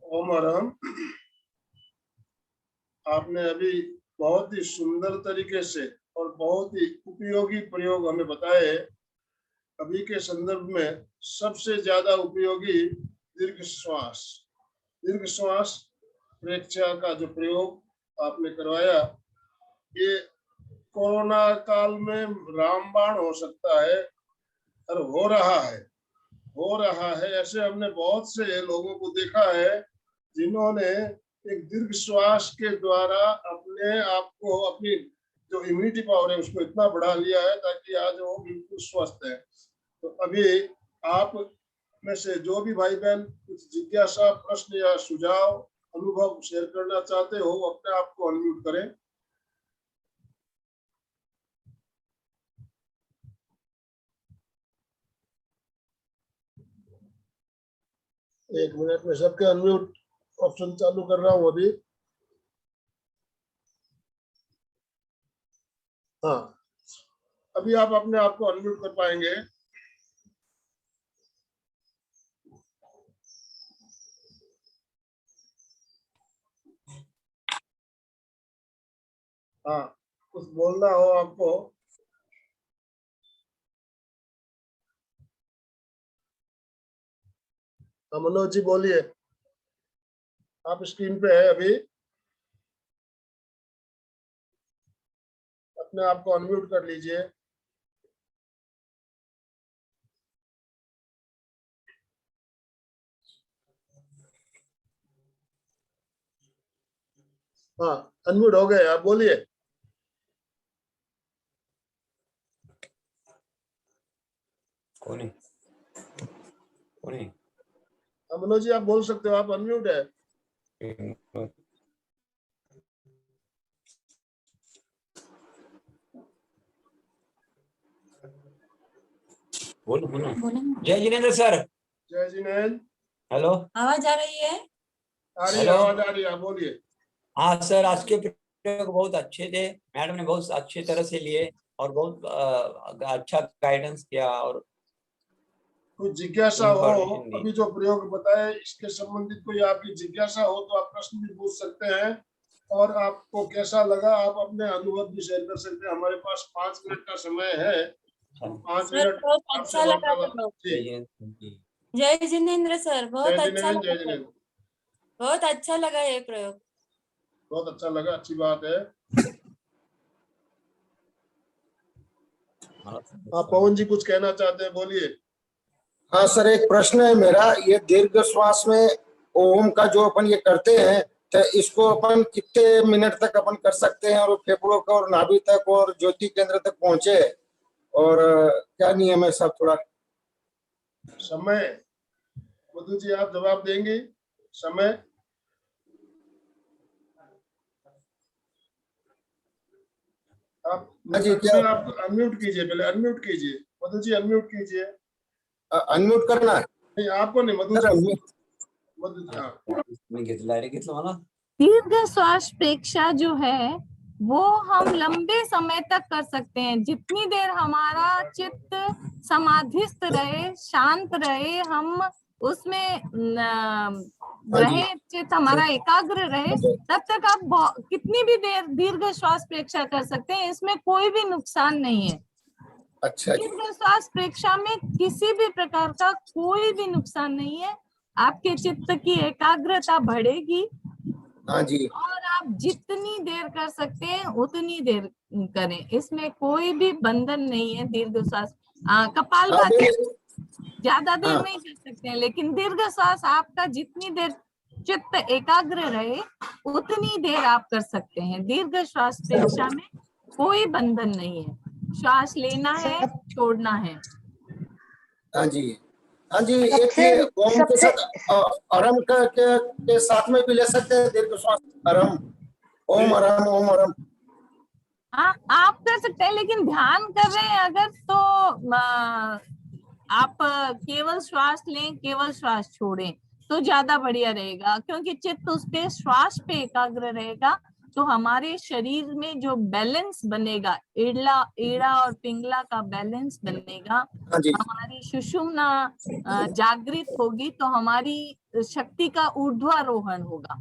ओम अरहम। आपने अभी बहुत ही सुंदर तरीके से और बहुत ही उपयोगी प्रयोग हमें बताए। अभी के संदर्भ में सबसे ज्यादा उपयोगी दीर्घ श्वास, दीर्घ श्वास प्रेक्षा का जो प्रयोग आपने करवाया, ये कोरोना काल में रामबाण हो सकता है और हो रहा है। ऐसे हमने बहुत से लोगों को देखा है जिन्होंने एक दीर्घ श्वास के द्वारा अपने आप को, अपनी जो इम्यूनिटी पावर है उसको इतना बढ़ा लिया है ताकि आज वो बिल्कुल स्वस्थ है। तो अभी आप में से जो भी भाई बहन कुछ जिज्ञासा, प्रश्न या सुझाव, अनुभव शेयर करना चाहते हो, अपने आप को अनम्यूट करें। एक मिनट में सबके अनम्यूट ऑप्शन चालू कर रहा हूं अभी। हाँ, अभी आप अपने आप को अनम्यूट कर पाएंगे। हाँ, कुछ बोलना हो आपको। मनोज जी बोलिए, आप स्क्रीन पे है अभी, अपने आप को अनम्यूट कर लीजिए। हाँ, अनम्यूट हो गए, आप बोलिए।
कौन है?
मनोज जी आप बोल सकते हो, आप अनम्यूट है।
बोलो। जय जिनेंद्र सर।
जय जिनेंद्र।
हेलो,
आवाज आ रही है?
आ रही है, आवाज आ रही है, आप बोलिए।
हाँ सर, आज के प्रयोग बहुत अच्छे थे। मैडम ने बहुत अच्छे तरह से लिए और बहुत अच्छा गाइडेंस किया। और
कुछ जिज्ञासा हो,
Information दी।
अभी जो प्रयोग बताए इसके संबंधित कोई आपकी जिज्ञासा हो तो आप प्रश्न भी पूछ सकते हैं, और आपको कैसा लगा आप अपने अनुभव भी शेयर कर सकते हैं। हमारे पास 5 मिनट का समय है, 5
सर
मिनट
बहुत
आपसे
अच्छा लगा
वार्तालाप।
प्रयोग।
जी।
जय जिनेंद्र सर, बहुत
जय
अच्छा
जिनेंद्र, जय
लगा,
जिनेंद्र।
बहुत अच्छा लगा ये प्रयोग।
बहुत अच्छा लगा, अच्छी बात है। आप पवन जी कुछ कहना चाहते हैं, बोलिए।
हाँ सर, एक प्रश्न है मेरा। ये दीर्घ श्वास में ओम का जो अपन ये करते हैं, तो इसको अपन कितने मिनट तक अपन कर सकते हैं, और फेफड़ों का और नाभि तक और ज्योति केंद्र तक पहुंचे, और क्या नियम है सब? थोड़ा
समय, मधु जी आप जवाब देंगे? समय आप आपको अनम्यूट कीजिए, पहले अनम्यूट कीजिए। मधु जी अनम्यूट कीजिए।
अनम्यूट करना है?
नहीं, आपको नहीं, मधु जी। मधु जी, हाँ।
दीर्घ श्वास प्रेक्षा जो है वो हम लंबे समय तक कर सकते हैं। जितनी देर हमारा चित्त समाधिस्थ रहे, शांत रहे, हम उसमें रहे, चित्त हमारा एकाग्र रहे, तब तक आप कितनी भी देर दीर्घ श्वास प्रेक्षा कर सकते हैं, इसमें कोई भी नुकसान नहीं है।
अच्छा जी,
दीर्घ श्वास प्रेक्षा में किसी भी प्रकार का कोई भी नुकसान नहीं है। आपके चित्त की एकाग्रता बढ़ेगी
हाँ जी।
और आप जितनी देर कर सकते हैं उतनी देर करें, इसमें कोई भी बंधन नहीं है। दीर्घ श्वास कपालभाति ज्यादा देर
हाँ।
नहीं कर सकते हैं, लेकिन दीर्घ श्वास आपका जितनी देर चित्त एकाग्र रहे उतनी देर आप कर सकते हैं। दीर्घ श्वास प्रेक्षा में कोई बंधन नहीं है, श्वास लेना है, छोड़ना है।
हाँ जी, हाँ जी। एक ये ओम के साथ अरम के साथ में भी ले सकते हैं दीर्घ श्वास, अरम, ओम अरम, ओम अरम।
हाँ, आप कर सकते हैं, लेकिन ध्यान कर रहे हैं अगर तो आप केवल श्वास लें, केवल श्वास छोड़ें तो ज्यादा बढ़िया रहेगा, क्योंकि चित्त उस पे श्वास पे एकाग्र रहेगा तो हमारे शरीर में जो बैलेंस बनेगा, ईड़ा और पिंगला का बैलेंस बनेगा,
हाँ जी,
हमारी सुषुम्ना जागृत होगी तो हमारी शक्ति का ऊर्ध्वारोहण होगा।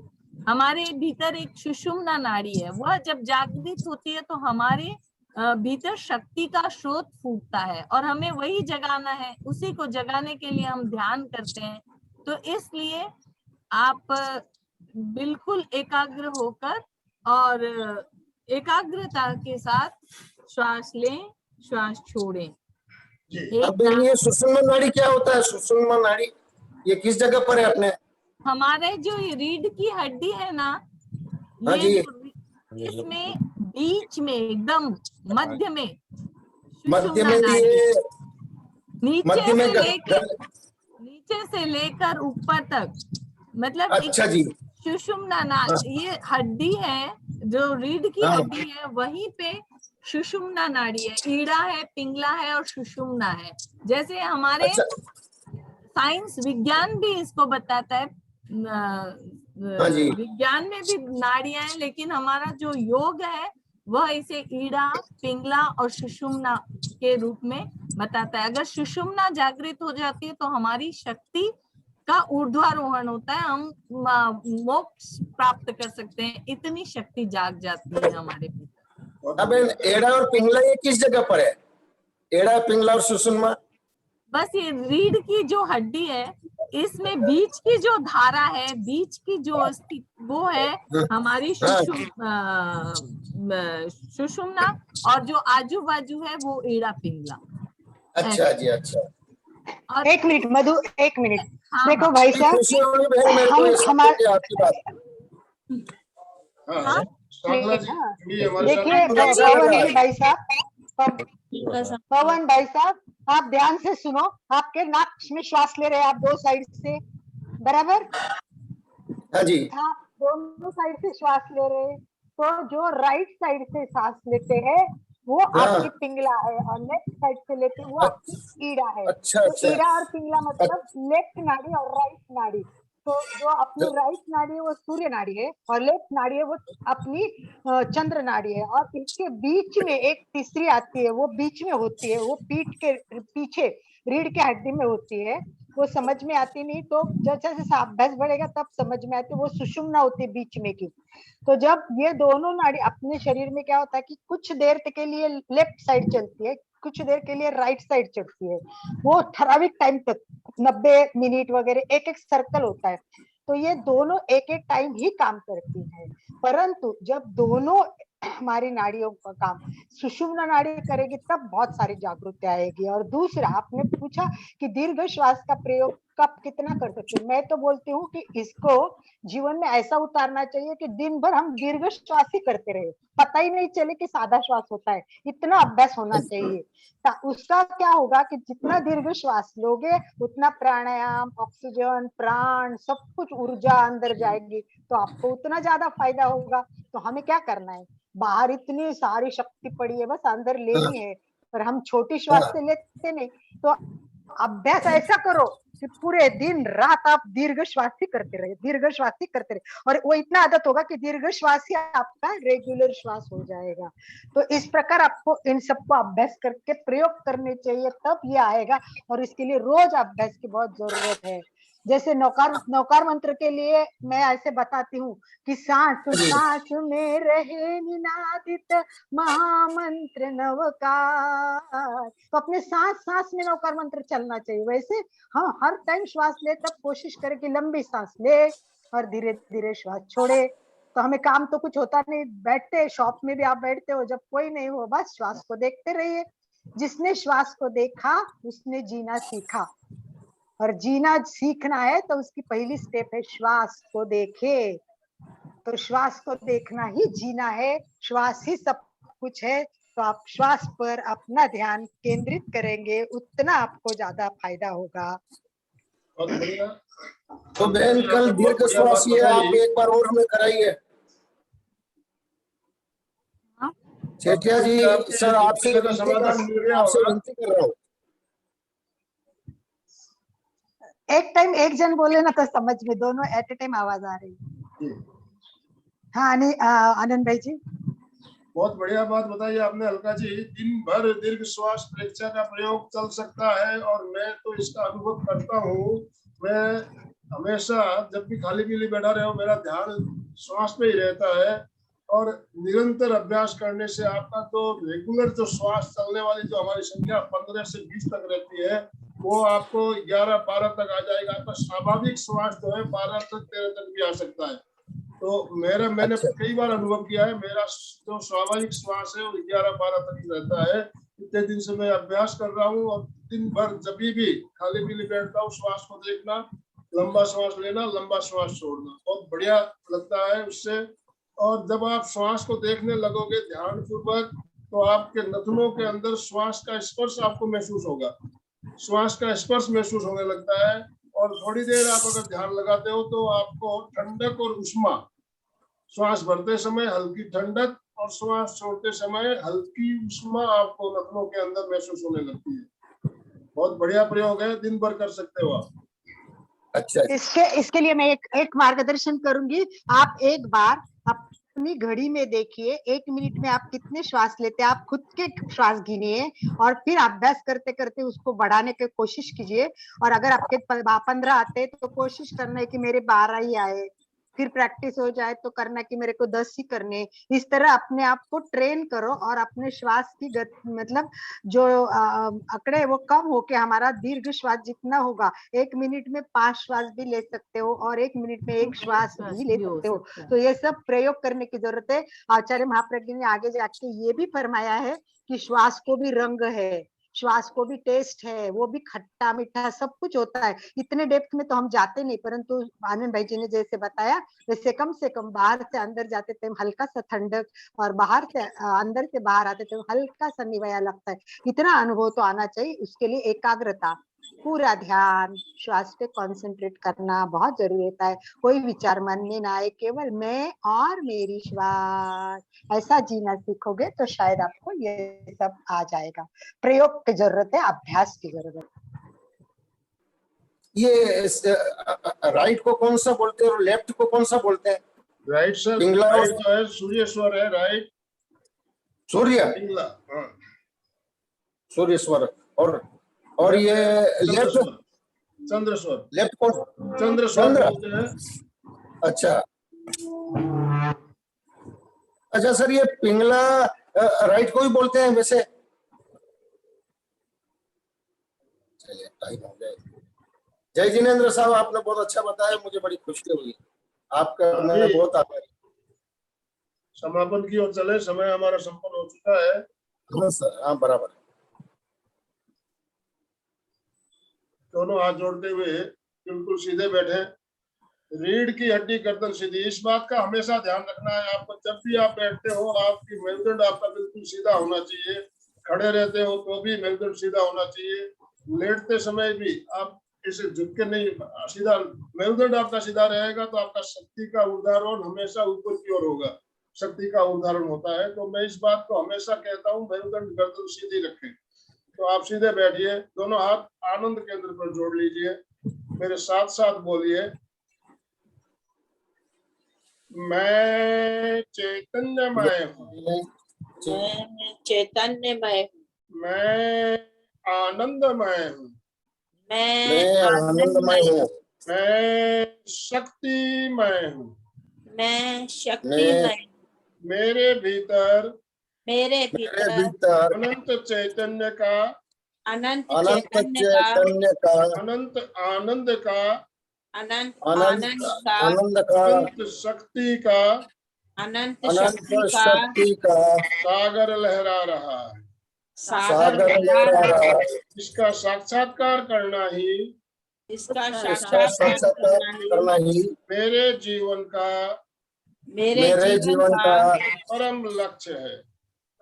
हमारे भीतर एक सुषुम्ना नाड़ी है, वह जब जागृत होती है तो हमारे भीतर शक्ति का स्रोत फूटता है और हमें वही जगाना है। उसी को जगाने के लिए हम ध्यान करते हैं। तो इसलिए आप बिल्कुल एकाग्र होकर और एकाग्रता के साथ श्वास लें, श्वास छोड़ें।
अब ये सुषुम्ना नाड़ी क्या होता है? सुषुम्ना नाड़ी ये किस जगह पर है अपने?
हमारे जो रीढ़ की हड्डी है ना,
हाँ जी,
इसमें बीच में एकदम मध्य में
मध्य में
सुषुम्ना
ये
नाड़ी,
मध्य में
नीचे से लेकर ऊपर तक, मतलब
अच्छा जी,
सुषुम्ना नाड़ी, ये हड्डी है जो रीढ़ की
हाँ।
हड्डी है, वहीं पे सुषुम्ना नाड़ी है, ईड़ा है, पिंगला है और सुषुम्ना है। जैसे हमारे
अच्छा,
साइंस विज्ञान भी इसको बताता है,
हाँ जी,
विज्ञान में भी नाड़ियां हैं, लेकिन हमारा जो योग है वह इसे ईड़ा, पिंगला और सुषुम्ना के रूप में बताता है। अगर सुषुम्ना जागृत हो जाती है तो हमारी शक्ति का ऊर्ध्वारोहण होता है, हम मोक्ष प्राप्त कर सकते हैं, इतनी शक्ति जाग जाती है हमारे भीतर।
अब एड़ा और पिंगला ये किस जगह पर है? एड़ा, पिंगला और सुषुम्ना?
बस ये रीढ़ की जो हड्डी है, इसमें बीच की जो धारा है, बीच की जो अस्थि, वो है हमारी सुषुम्ना, और जो आजू बाजू है वो ईड़ा पिंगला।
अच्छा जी, अच्छा।
और
एक मिनट मधु, एक मिनट।
हाँ,
देखो
हाँ,
भाई साहब,
खुशी होगी बहन मेरे को ये सुन के आपकी बात।
हाँ, श्रद्धा जी, भी हमारे
देखिए
साथ-
पवन भाई साहब, आप ध्यान से सुनो। आपके नाक में श्वास ले रहे हैं आप दो साइड से, बराबर?
हाँ जी,
आप दोनों साइड से श्वास ले रहे हैं, तो जो राइट साइड से सांस लेते हैं वो आपकी पिंगला है, और लेफ्ट साइड से लेते हैं वो आपकी ईड़ा है।
अच्छा,
तो
अच्छा।
ईड़ा और पिंगला मतलब लेफ्ट नाड़ी और राइट नाड़ी। तो जो अपनी राइट नाड़ी है वो सूर्य नाड़ी है, और लेफ्ट नाड़ी है वो अपनी चंद्र नाड़ी है। और इसके बीच में एक तीसरी आती है, वो बीच में होती है, वो पीठ के पीछे रीढ़ के हड्डी में होती है। वो समझ में आती नहीं, तो जैसे जैसे अभ्यास बढ़ेगा तब समझ में आती है। वो सुषुम्ना होती है बीच में की। तो जब ये दोनों नाड़ी अपने शरीर में, क्या होता है कि कुछ देर के लिए लेफ्ट साइड चलती है, कुछ देर के लिए राइट साइड चलती है, वो ठराविक टाइम तक 90 मिनट वगैरह एक एक सर्कल होता है। तो ये दोनों एक एक टाइम ही काम करती है। परंतु जब दोनों हमारी नाड़ियों का काम सुषुम्ना नाड़ी करेगी तब बहुत सारी जागृति आएगी। और दूसरा, आपने पूछा कि दीर्घ श्वास का प्रयोग कब कितना कर सकते हैं। मैं तो बोलती हूँ कि इसको जीवन में ऐसा उतारना चाहिए कि दिन भर हम दीर्घ श्वास ही करते रहे, पता ही नहीं चले कि सादा श्वास होता है। इतना अभ्यास होना चाहिए। उसका क्या होगा कि जितना दीर्घ श्वास लोगे उतना प्राणायाम, ऑक्सीजन, प्राण, सब कुछ ऊर्जा अंदर जाएगी, तो आपको उतना ज्यादा फायदा होगा। तो हमें क्या करना है, बाहर इतनी सारी शक्ति पड़ी है, बस अंदर लेनी है, पर हम छोटी श्वास से लेते नहीं। तो अभ्यास ऐसा करो कि पूरे दिन रात आप दीर्घ श्वास ही करते रहे, दीर्घ श्वास ही करते रहे, और वो इतना आदत होगा कि दीर्घ श्वास ही आपका रेगुलर श्वास हो जाएगा। तो इस प्रकार आपको इन सबको अभ्यास करके प्रयोग करने चाहिए, तब ये आएगा। और इसके लिए रोज अभ्यास की बहुत जरूरत है। जैसे नौकार मंत्र के लिए मैं ऐसे बताती हूँ कि सांस सांस में रहे निनादित महामंत्र नवकार। तो अपने सांस सांस में नौकार मंत्र चलना चाहिए। वैसे हम हर टाइम श्वास ले तब कोशिश करें कि लंबी सांस ले और धीरे धीरे श्वास छोड़े। तो हमें काम तो कुछ होता नहीं, बैठते शॉप में भी आप बैठते हो, जब कोई नहीं हो बस श्वास को देखते रहिए। जिसने श्वास को देखा उसने जीना सीखा, और जीना सीखना है तो उसकी पहली स्टेप है श्वास को देखे। तो श्वास को देखना ही जीना है, श्वास ही सब कुछ है। तो आप श्वास पर अपना ध्यान केंद्रित करेंगे उतना आपको ज्यादा फायदा होगा।
बहुत बढ़िया।
तो बहन कल दीर्घ श्वास ये आप एक बार और हमें कराइए। सेठिया जी सर आपसे विनती कर रहा हूँ।
एक टाइम एक जन बोले ना तो समझ में, दोनों एट ए टाइम आवाज आ रही है। हाँ आनंद भाई जी
बहुत बढ़िया बात बताई आपने अलका जी। दिन भर दीर्घ श्वास परीक्षा का प्रयोग चल सकता है और मैं तो इसका अनुभव करता हूँ। मैं हमेशा जब भी खाली पीली बैठा रहा हूँ मेरा ध्यान श्वास पे ही रहता है, और निरंतर अभ्यास करने से आपका तो रेगुलर जो श्वास चलने वाली जो हमारी संख्या 15 से 20 तक रहती है वो आपको 11-12 तक आ जाएगा। आपका स्वाभाविक श्वास जो है 12 तक 13 तक भी आ सकता है। तो मैंने कई बार अनुभव किया है, मेरा जो स्वाभाविक श्वास है वो 11-12 तक ही रहता है। इतने दिन से मैं अभ्यास कर रहा हूँ और दिन भर जब भी खाली पीली बैठता हूँ श्वास को देखना, लंबा श्वास लेना, लंबा श्वास छोड़ना, बहुत बढ़िया लगता है उससे। और जब आप श्वास को देखने लगोगे ध्यान पूर्वक तो आपके नथनों के अंदर श्वास का स्पर्श आपको महसूस होगा, श्वास का स्पर्श महसूस होने लगता है। और थोड़ी देर आप अगर ध्यान लगाते हो तो आपको ठंडक और उष्मा, श्वास भरते समय हल्की ठंडक और श्वास छोड़ते समय हल्की उष्मा आपको नथनों के अंदर महसूस होने लगती है। बहुत बढ़िया प्रयोग है, दिन भर कर सकते हो आप।
अच्छा
इसके लिए मैं एक मार्गदर्शन करूंगी। आप एक बार अपनी घड़ी में देखिए 1 मिनट में आप कितने श्वास लेते हैं, आप खुद के श्वास गिनिए और फिर अभ्यास करते करते उसको बढ़ाने की कोशिश कीजिए। और अगर आपके 15 आते तो कोशिश करना है कि मेरे 12 ही आए, फिर प्रैक्टिस हो जाए तो करना कि मेरे को 10 ही करने। इस तरह अपने आप को ट्रेन करो और अपने श्वास की मतलब जो आंकड़े वो कम होके हमारा दीर्घ श्वास जितना होगा, 1 मिनट में 5 श्वास भी ले सकते हो और 1 मिनट में 1 श्वास भी ले सकते हो। तो ये सब प्रयोग करने की जरूरत है। आचार्य महाप्रज्ञ ने आगे जाके ये भी फरमाया है कि श्वास को भी रंग है, श्वास को भी टेस्ट है, वो भी खट्टा मीठा सब कुछ होता है। इतने डेप्थ में तो हम जाते नहीं, परंतु आनंद भाई जी ने जैसे बताया वैसे कम से कम बाहर से अंदर जाते थे हल्का सा ठंडक और बाहर से अंदर से बाहर आते थे हल्का सा निवाया लगता है। इतना अनुभव तो आना चाहिए। उसके लिए एकाग्रता, पूरा ध्यान श्वास पे कंसंट्रेट करना बहुत जरूरी होता है। कोई विचार मन में ना आए, केवल मैं और मेरी श्वास, ऐसा जीना सीखोगे तो शायद आपको ये सब आ जाएगा। प्रयोग की जरूरत है, अभ्यास की जरूरत है।
ये राइट को कौन सा बोलते हैं और लेफ्ट को कौन सा बोलते हैं?
राइट सर, राइट जो है सूर्य स्वर है, राइट
सूर्य
पिंगला, हाँ
सूर्य स्वर। और ये लेफ्ट
चंद्र स्वर,
लेफ्ट को
चंद्र स्वर बोलते हैं।
अच्छा अच्छा सर, ये पिंगला राइट को ही बोलते हैं वैसे? चलिए टाइम हो गया। जय जिनेंद्र साहब, आपने बहुत अच्छा बताया, मुझे बड़ी खुशी हुई। आपका मैं बहुत आभारी।
समापन की ओर चले, समय हमारा संपन्न हो चुका है।
हाँ सर, हाँ बराबर।
दोनों हाथ जोड़ते हुए बिल्कुल सीधे बैठे, रीढ़ की हड्डी गर्दन सीधी। इस बात का हमेशा ध्यान रखना है आपको, जब भी आप बैठते हो आपकी मेरुदंड आपका बिल्कुल सीधा होना चाहिए। खड़े रहते हो तो भी मेरुदंड सीधा होना चाहिए। लेटते समय भी आप इसे झुक के नहीं, सीधा मेरुदंड आपका सीधा रहेगा तो आपका शक्ति का उदाहरण हमेशा ऊपर की ओर होगा, शक्ति का उदाहरण होता है। तो मैं इस बात को हमेशा कहता हूँ, मेरुदंड गर्दन सीधी रखें। तो आप सीधे बैठिए, दोनों हाथ आनंद केंद्र पर जोड़ लीजिए, मेरे साथ साथ बोलिए, मैं चैतन्यमय हूँ,
मैं चैतन्यमय हूँ,
मैं आनंदमय हूँ,
मैं
आनंदमय हूँ,
मैं शक्तिमय हूँ।
मैं शक्तिमय,
मेरे भीतर
मेरे
मेरे
भीतर
भीतर
अनंत चैतन्य का,
अनंत
अनंत
चैतन्य का,
चैतन्य का,
अनंत आनंद का,
अनंत
अनंत
आनंद का,
आनंद का,
अनंत शक्ति का
अनंत
अनंत
शक्ति का
शक्ति का
सागर लहरा रहा है।
सागर
सागर
लहरा
लहरा
रहा
रहा
है।
है।
इसका साक्षात्कार करना ही
इसका
इसका
साक्षात्कार
साक्षात्कार
करना
करना
ही
ही
मेरे जीवन का
मेरे
मेरे जीवन का
परम लक्ष्य है।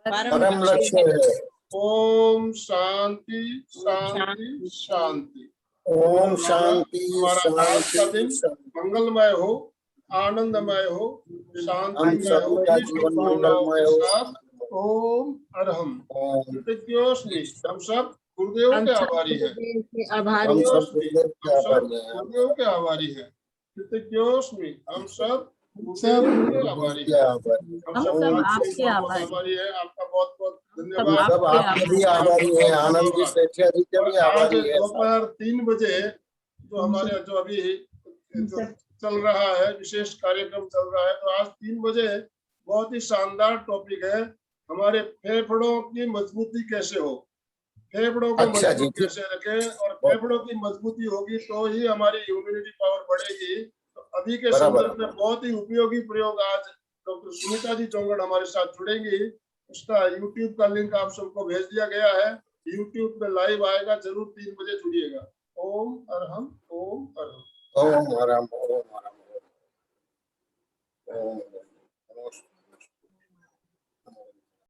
परम लक्ष्य है।
ओम शांति शांति शांति।
ओम शांति
हमारा आज का
शांति
दिन
शांति।
मंगलमय हो, आनंदमय हो,
हम
शांतिमय हो।
सबका
इन्हीं
जीवन
शुभकामनाओं
मंगलमय
के
हो।
साथ ओम अरहम।
ओम।
कृतज्ञोस्मि। हम सब गुरुदेव के आभारी हैं।
आभारी
हम सब
कृतज्ञोस्मि।
गुरुदेव के
हम सब
आभारी हैं।
गुरुदेव के आभारी हैं। कृतज्ञोस्मि। हम सब गुरुदेव के आभारी
के
हैं।
आभारी।
हम
हम
सब
सब
आपके
आपके
बहुत बहुत
आभारी।
आभारी है। आपका बहुत बहुत
हम
धन्यवाद।
सब आपके भी आभारी हैं। आनंद जी सेठिया जी के
और
भी
आज
आभारी है।
दोपहर 3 बजे जो हमारे जो अभी जो चल रहा है, विशेष कार्यक्रम चल रहा है, तो आज 3 बजे बहुत ही शानदार टॉपिक है, हमारे फेफड़ों की मजबूती कैसे हो। फेफड़ों को
अच्छा जी,
मजबूत कैसे रखें, और फेफड़ों की मजबूती होगी तो ही हमारी इम्यूनिटी पावर बढ़ेगी। तो अभी के
बराबर।
संदर्भ में बहुत ही उपयोगी प्रयोग आज डॉक्टर सुनीता जी चौंगड़ हमारे साथ जुड़ेंगी। उसका यूट्यूब का लिंक आप सबको भेज दिया गया है। यूट्यूब पे लाइव आएगा, जरूर 3 बजे जुड़िएगा। ओम अरहम, ओम अरहम।
ओम हरम, ओम हरम, ओम।